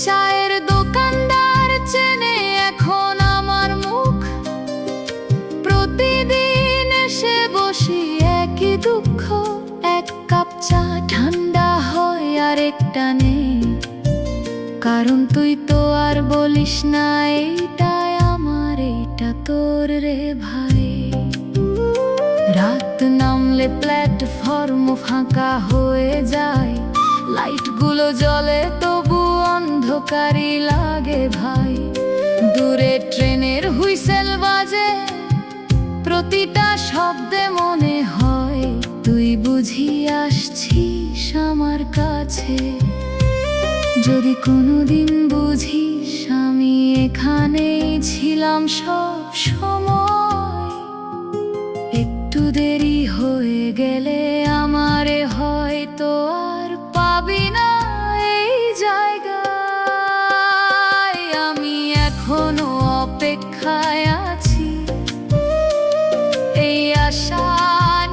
চায়ের দোকানদার চেনে এখন আমার মুখ, প্রতিদিন এসে বসি একই দুঃখ। এক কাপ চা ঠান্ডা হয় আর একটা নেই, কারণ তুই তো আর বলিস না এইটাই আমার, এইটা তোর রে ভাই। রাত নামলে প্ল্যাটফর্ম ফাঁকা হয়ে যায়, লাইটগুলো জ্বলে তবু অন্ধকারই লাগে ভাই। দূরে ট্রেনের হুইসেল বাজে, প্রতিটা শব্দে মনে হয় তুই বুঝি আসছিস আমার কাছে। যদি কোনোদিন বুঝিস আমি এখানেই ছিলাম সব সময়, একটু দেরি হয়ে গেলে আমারে হয়তো আর পাবি না এই জায়গায়। আমি এখনো অপেক্ষায় আছি, এই আশা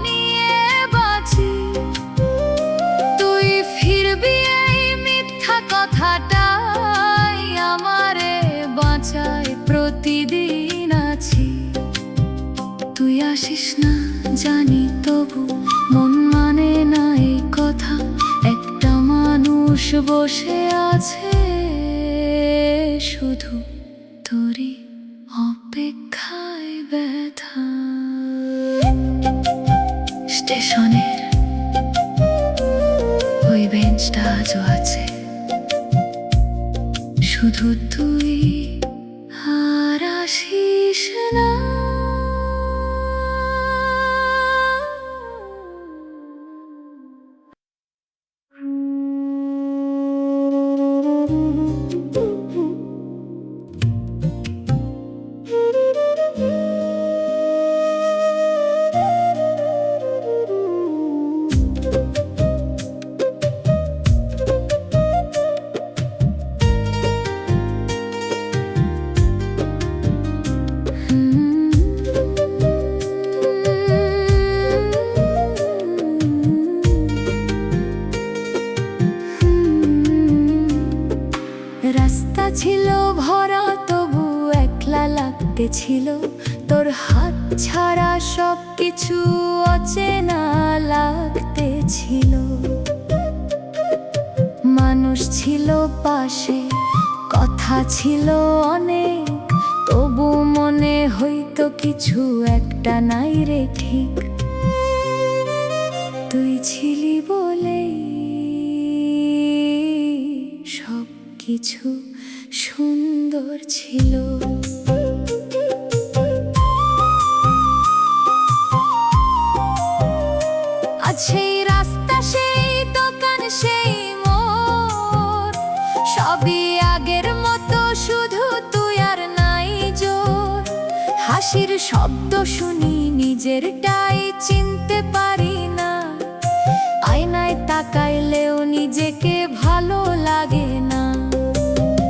নিয়ে বাঁচি। তুই ফিরবি এই মিথ্যা কথাটাই আমারে বাঁচায়, প্রতিদিন আছি। তুই আসিস না জানি তবু মন মানে না এই কথা, একটা মানুষ বসে আছে শুধু তোরই অপেক্ষায় ব্যথা। স্টেশনের ওই বেঞ্চটা আজও আছে, শুধু তুই আর আসিস না। রাস্তা ছিল ভরা তবু একলা লাগতেছিল, তোর হাত ছাড়া সব কিছু অচেনা লাগতেছিল। মানুষ ছিল পাশে, কথা ছিল অনেক, তবু মনে হইতো কিছু একটা নাই রে ঠিক। তুই ছিলি বলেই সব কিছু সুন্দর ছিল। আজ সেই রাস্তা, সেই দোকান, সেই মোড়, সবই আগের মতো, শুধু তুই আর নাই জোর। হাসির শব্দ শুনি নিজেরটাই চিনতে পারি না, আয়নায় তাকাইলেও নিজেকে ভালো লাগে না।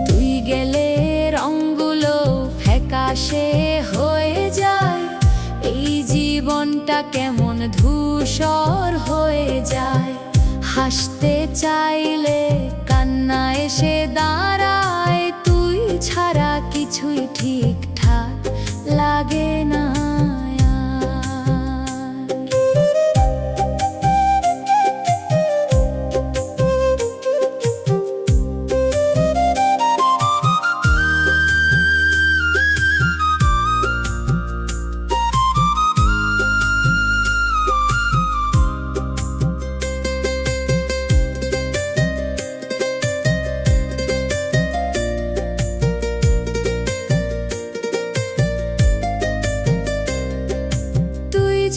তুই গেলে রঙগুলো ফ্যাকাশে হয়ে যায়, এই জীবনটা কেমন ধূসর হয়ে যায়। হাসতে চাইলে কান্না এসে দাঁড়ায়, তুই ছাড়া কিছুই ঠিকঠাক লাগে না।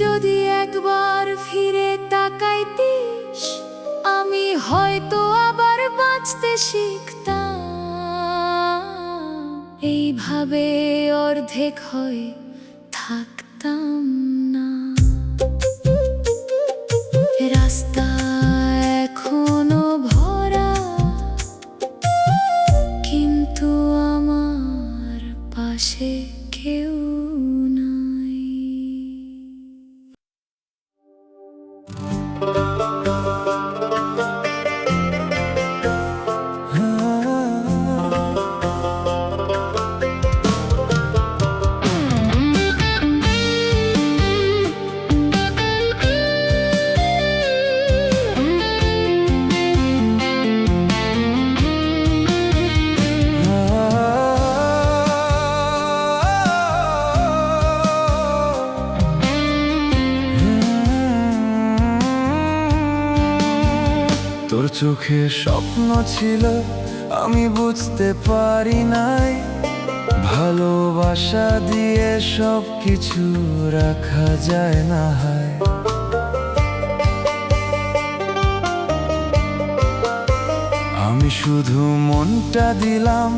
যদি একবার ফিরে তাকাইতিস, আমি হয়তো আবার বাঁচতে শিখতাম। এইভাবে অর্ধেক হয়ে থাকতাম না। রাস্তা এখনো ভরা, কিন্তু আমার পাশে কেউ নাই। তোর চোখে স্বপ্ন ছিল আমি বুঝতে পারি নাই, ভালোবাসা দিয়ে সব কিছু রাখা যায় না হয়। আমি শুধু মনটা দিলাম,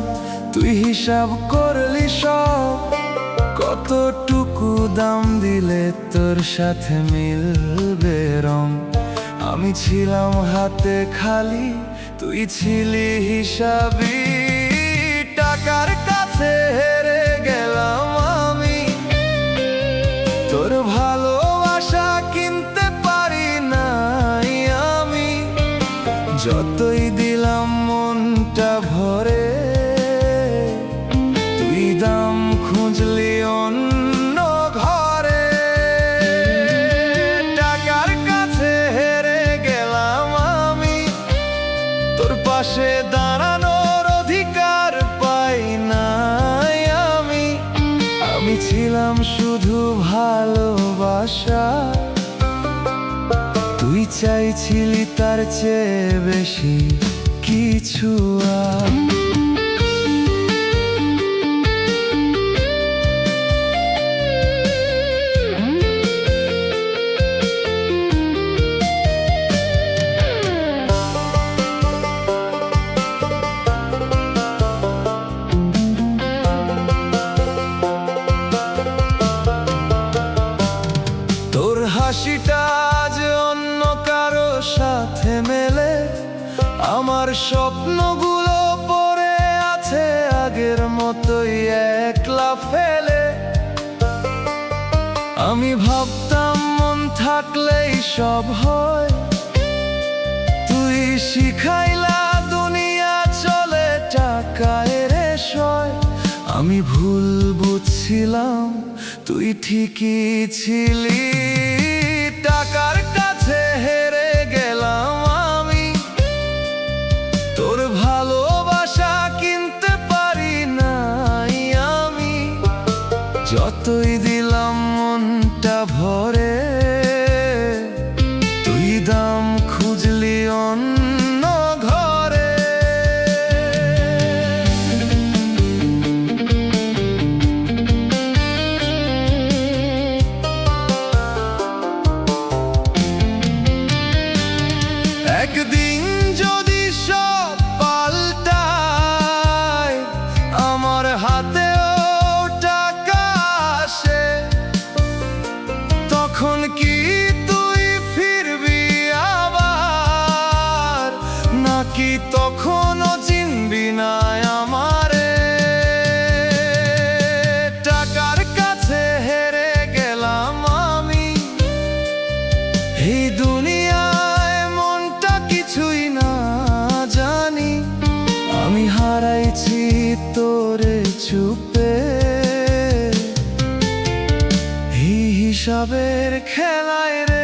তুই হিসাব করলি সব। কতটুকু দাম দিলে তোর সাথে মিলবে রং। আমি ছিলাম হাতে খালি, তুই ছিলি হিসাবি। টাকার কাছে হেরে গেলাম আমি, তোর ভালোবাসা কিনতে পারি নাই আমি। যতই দিলাম মনটা ভরে, তুই দাম খুঁজলি অন্য ঘরে। টাকার কাছে হেরে গেলাম আমি, তোর পাশে দাঁড়ানোর অধিকার পাই নাই আমি। আমি ছিলাম শুধু ভালোবাসা, তুই চাইছিলি তার চেয়ে বেশি কিছু। তোর হাসিটা আজ অন্য কারো সাথে মেলে, আমার স্বপ্নগুলো পড়ে আছে আগের মতোই একলা ফেলে। আমি ভাবতাম মন থাকলেই সব হয়, তুই শিখাইলা দুনিয়া চলে টাকায় রেশয়। আমি ভুল বুঝছিলাম, তুই ঠিকই ছিলি। টাকার কাছে হেরে গেলাম আমি, তোর ভালোবাসা কিনতে পারি নাই আমি। যতই দিলাম মনটা ভরে, তুই দাম খুঁজলি অন্য ঘরে। একদিন যদি সব পাল্টায়, আমার হাতেও টাকা আসে। হিসাবের খেলায় রে।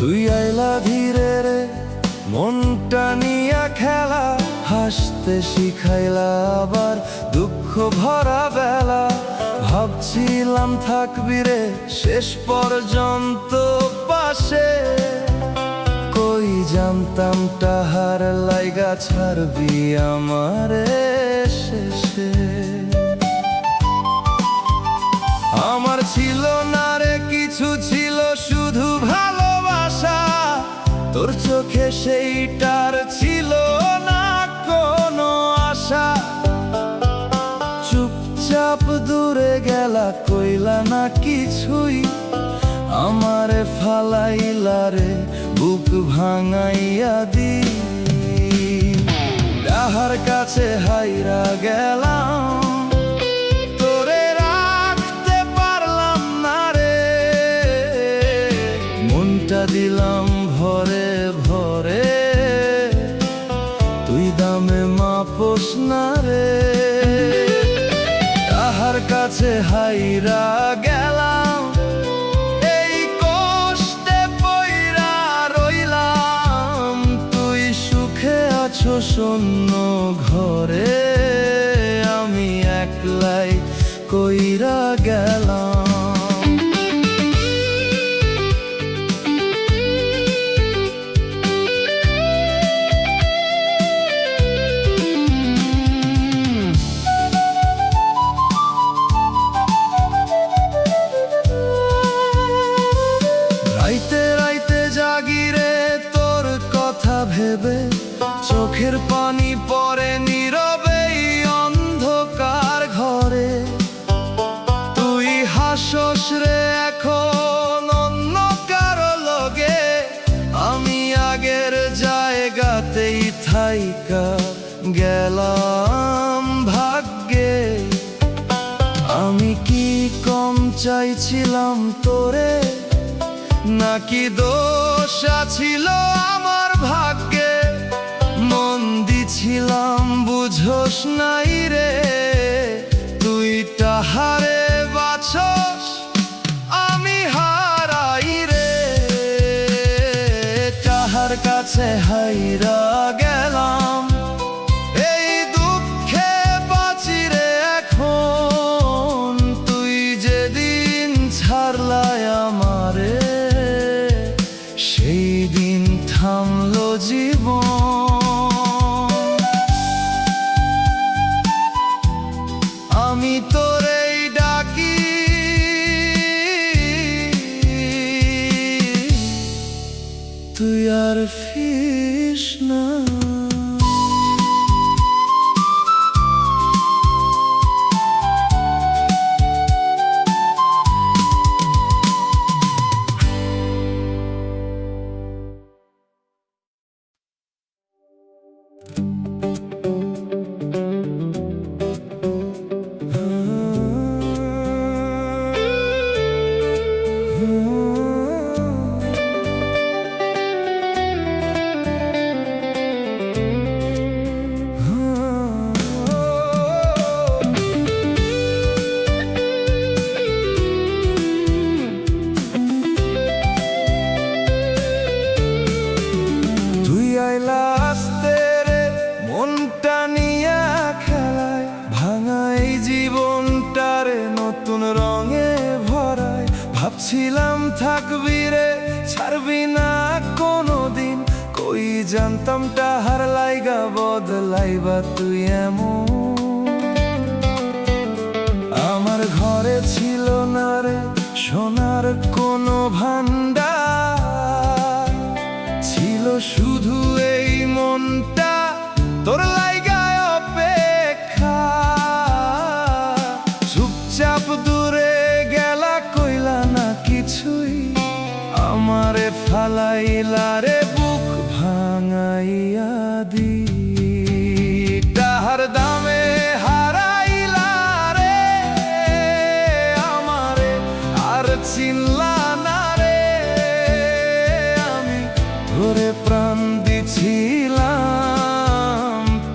তুই আইলা ধীরে রে মনটা নিয়া খেলা, হাসতে শিখাইলা আবার দুঃখ ভরা বেলা। ভাবছিলাম থাকবি রে শেষ পর্যন্ত পাশে, কই জানতাম তাহার লাইগা ছাড়বি আমারে শেষে। আমার ছিল না রে কিছু, ছিল শুধু ভালোবাসা, তোর চোখে সেইটার ছিল না কোনো আশা। চুপচাপ দূরে গেলা, কইলা না কিছুই, আমারে ফালাইলা রে বুক ভাঙাইয়া দি। তাহার কাছে হাইরা গেলাম, তোরে রাখতে পারলাম না রে। মনটা দিলাম ভরে ভরে, তুই দামে মাপোস না রে। তাহার কাছে হাইরা গেলাম, এই কষ্টে পইরা রইলাম। তুই সুখে আছো শূন্য ঘরে, আমি একলাই কইরা গেলাম। রাইতে রাইতে জাগিরে তোর কথা ভেবে, চোখের পানি পড়ে নীরবে অন্ধকার ঘরে। তুই হাসস রে এখন অন্য কারো লগে, আমি আগের জায়গাতেই থাইকা গেলাম ভাগ্যে। আমি কি কম চাইছিলাম তোরে, নাকি দোষ ছিল আমার ভাগ্যে? মন দিছিলাম বুঝোস নাই রে, তুই তাহারে বাছস আমি হারাই রে। তাহার কাছে হাইরা গেলাম, এই দুঃখে বাঁচি রে এখন। তুই যেদিন ছাড়লাই আমারে, সেই দিন থামলো জীবন। আমি তোরেই ডাকি, তুই আর ফিরিস না। ভাবছিলাম থাকবি রে ছাড়বি না জানতাম তাহার লাইগা বদলাইবা তুই এমন। আমার ঘরে ছিল না রে সোনার কোনো ভান্ডার, ছিল শুধু এই মনটা তোর লাইগায় অপেক্ষা। চুপচাপ দূরে গেলা, কইলা না কিছুই, আমারে ফালাইলা রে বুক ভাঙাইয়া দি। তাহার দামে হারাইলা রে আমারে, আর চিনলা না রে আমি ধরে প্রাণ দিছিলাম,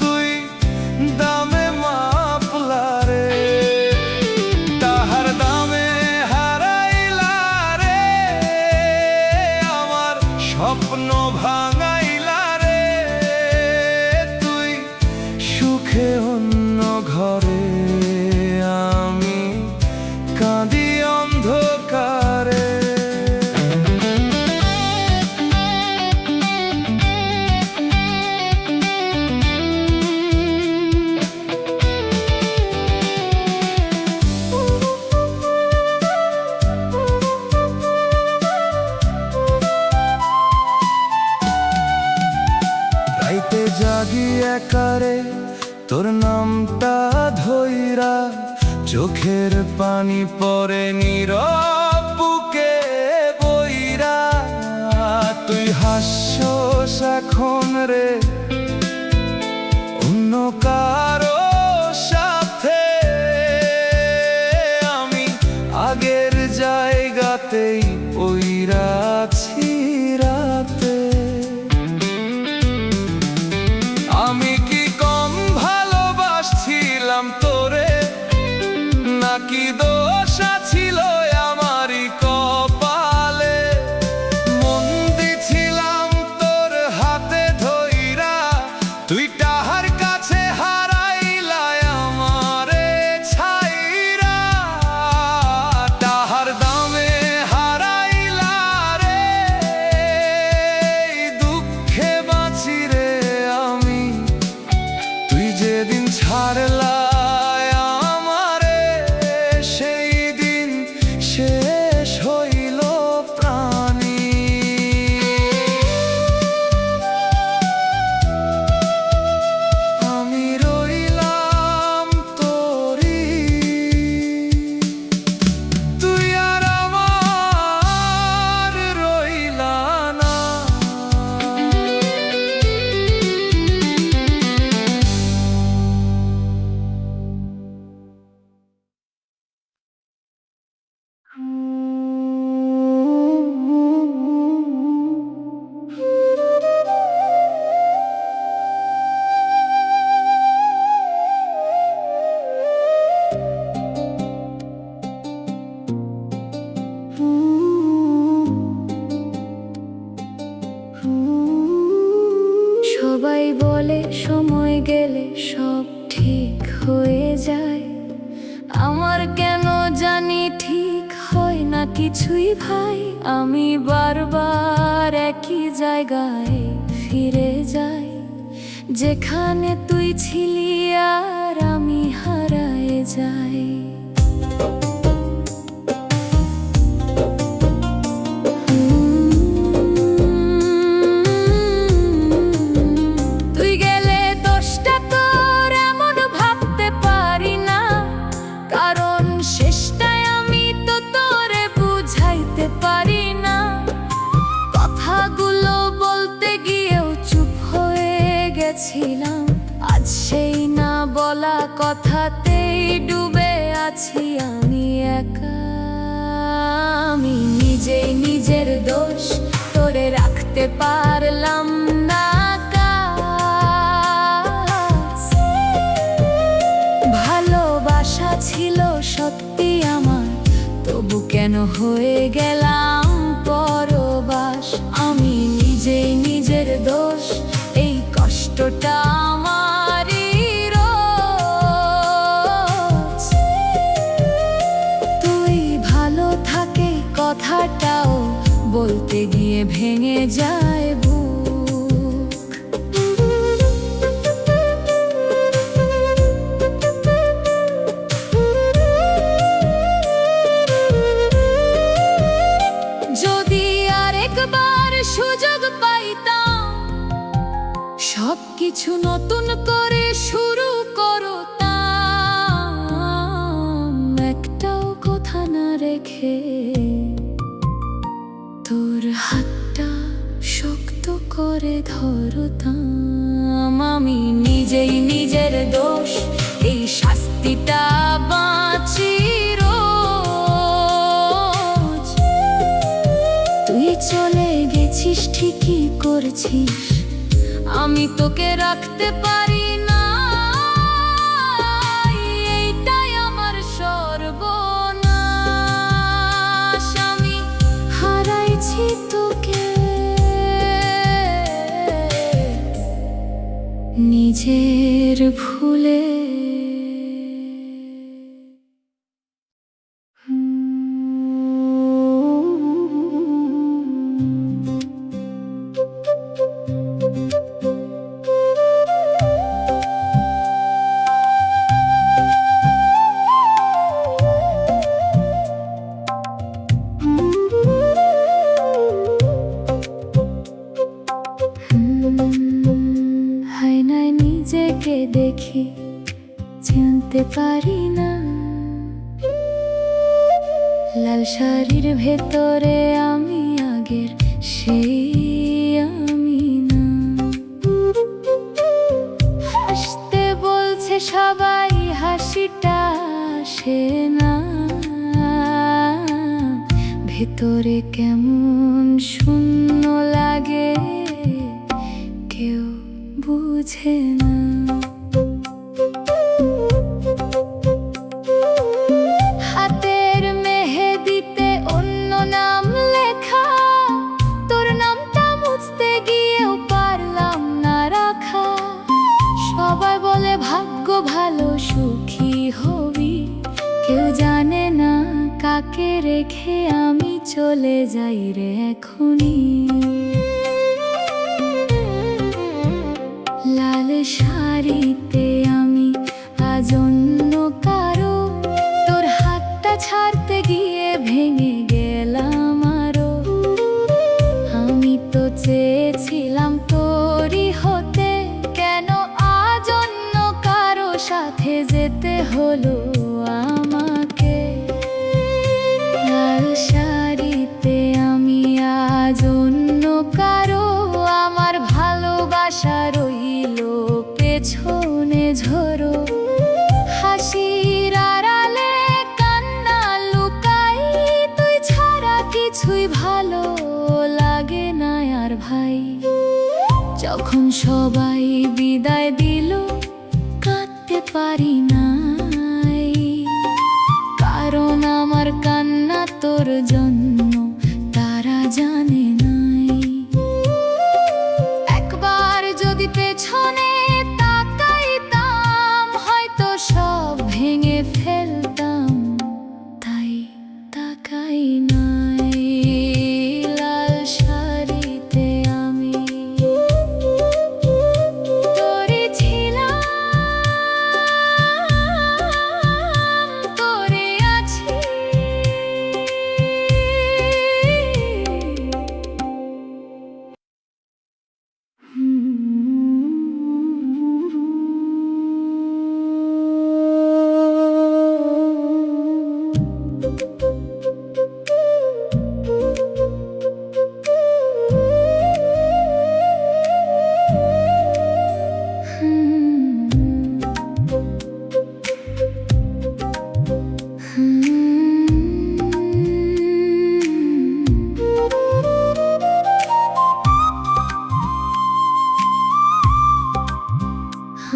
তুই দামে মাপলা রে। তাহার দামে হারাইলা রে আমার স্বপ্ন ভাঙাইলা রে, তুই সুখে অন্য ঘরে, আমি কাঁদি অন্ধকারে। রাইতে জাগি একারে তোর নামটা ধইরা, চোখের পানি পরে নীরব বুকে বইরা। তুই হাসছস এখন রে অন্য কারো সাথে, আমি আগের জায়গাতেই পইরা আছি রাতে। আমি কি কম ভালোবাসছিলাম তোরে, নাকি দোষ ছিল আমারই কপালে? মন দিছিলাম তোর হাতে ধইরা, তুই তাহার কাছে হারাইলা আমারে ছাইরা। তাহার দামে হারাইলা রে দুঃখে বাঁচি রে আমি, তুই যেদিন ছাড়লা আমারে সেই দিন শেষ হইল প্রাণী। আমি রইলাম তোরি, তুই আর আমার রইলা না। সবাই বলে সময় গেলে সব ঠিক হয়ে যায়, আমার কেন জানি ঠিক হয় না কিছুই ভাই। আমি বারবার একই জায়গায় ফিরে যাই, যেখানে তুই ছিলি আর আমি হারায়ে যাই। তুই গেলে দোষটা তোর এমন ভাবতে পারি না, কারণ শেষটায় আমি তো তোরে বুঝাইতে পারি না। কথাগুলো বলতে গিয়েও চুপ হয়ে গেছিলাম, আজ সেই না বলা কথাতেই ডুবে আছি আমি একা। আমি নিজেই নিজের দোষ, তোরে রাখতে পারলাম না কাছ। ভালোবাসা ছিল সত্যি আমার, তবু কেন হয়ে গেলাম পরবাস। আমি নিজেই নিজের দোষ, এই কষ্টটা আমারই রোজ। তুই ভালো থাকে কথাটাও বলতে গিয়ে ভেঙে যায় বুক। কিছু নতুন করে শুরু করো একটাও কথা না রেখে। তোর হাতটা শক্ত করে ধরতাম, আমি নিজেই নিজের দোষ এই শাস্তিটা বাঁচি রোজ। তুই চলে গেছিস ঠিকই করেছিস, আমি তোকে রাখতে পারি না, এইটাই আমার সর্বনাশ। আমি হারাইছি তোকে নিজের ভুলে। আয়নায় নিজেকে দেখি, চিনতে পারি না। লাল শাড়ির ভেতরে আমি আগের সেই আমি না। হাসতে বলছে সবাই, হাসিটা আসে না। ভেতরে কেমন শূন্য লাগে, কেউ বুঝে না। হাতের মেহেদিতে অন্য নাম লেখা, তোর নামটা মুছতে গিয়েও পারলাম না রাখা। সবাই বলে ভাগ্য ভালো, সুখী হবি, কেউ জানে না কাকে রেখে আমি চলে যাই রে এখনই। লাল শাড়িতে আমি আজ অন্য কারো, তোর হাতটা ছাড়তে গিয়ে ভেঙে গেলাম আরো। আমি তো চেয়েছিলাম তোরই হতে, কেন আজ অন্য কারো সাথে যেতে হলো আমাকে। লাল শাড়িতে আমি আজ অন্য কারো, আমার ভালোবাসা রইল পেছনে ঝরো। হাসির আড়ালে কান্না লুকাই, তুই ছাড়া কিছুই ভালো লাগে না আর ভাই। যখন সবাই বিদায় দিল, কাঁদতে পারি নাই, কারণ আমার কান্না তোর জন্য তারা জানে নাই। একবার যদি পেছনে তাকাইতাম, হয়তো সব ভেঙে ফেলতাম, তাই তাকাই নাই। লাল শাড়িতে আমি তোরই ছিলাম, তোরে আছি।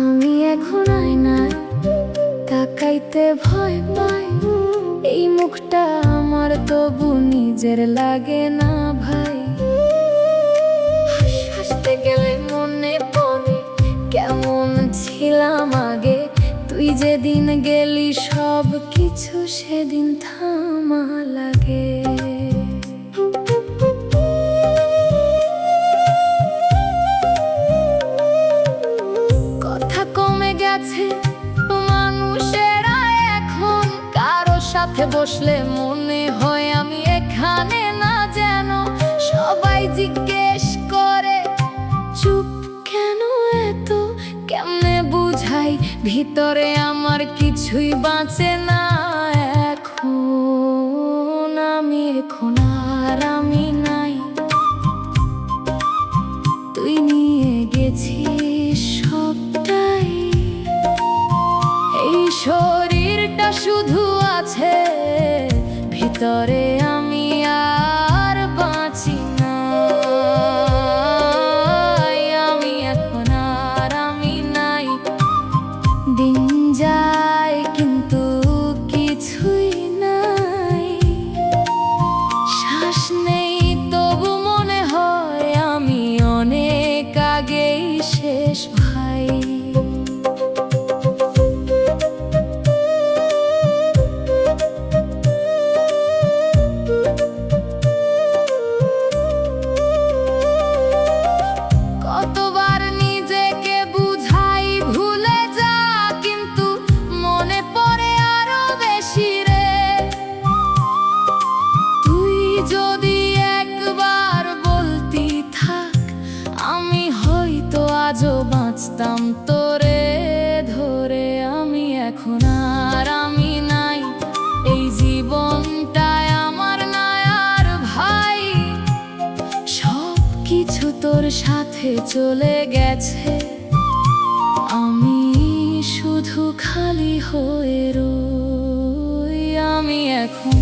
আমি এখন আয়নায় তাকাইতে ভয় পাই, এই মুখটা আমার তবু নিজের লাগে না ভাই। হাসতে গেলে মনে পড়ে কেমন ছিলাম আগে, তুই যেদিন গেলি সব কিছু সেদিন থামা লাগে। কথা কমে গেছে মানুষেরা এখন, কারো সাথে বসলে মনে হয় আমি এখানে না যেন। সবাই জিজ্ঞেস করে চুপ কেন এত ভিতরে আমার কিছুই বাঁচে না এখন আর আমি নাই। তুই নিয়ে গেছিস সবটাই, এই শরীরটা শুধু আছে, ভিতরে আমি আর বাঁচি না। আমি এখন আর আমি নাই। দিন যায় কিন্তু কিছুই নাই, শ্বাস নেই তবু মনে হয় আমি অনেক আগেই শেষ ভাই। কতবার নিজেকে বুঝাই ভুলে যা, কিন্তু মনে পড়ে আরো বেশি রে। তুই যদি একবার বলতি থাক, আমি হয়তো আজও বাঁচতাম তোরে ধরে। আমি এখন আর আমি নাই, এই জীবনটায় আমার নাই আর ভাই। সব কিছু তোর সাথে চলে গেছে, আমি শুধু খালি হয়ে রই। আমি এখন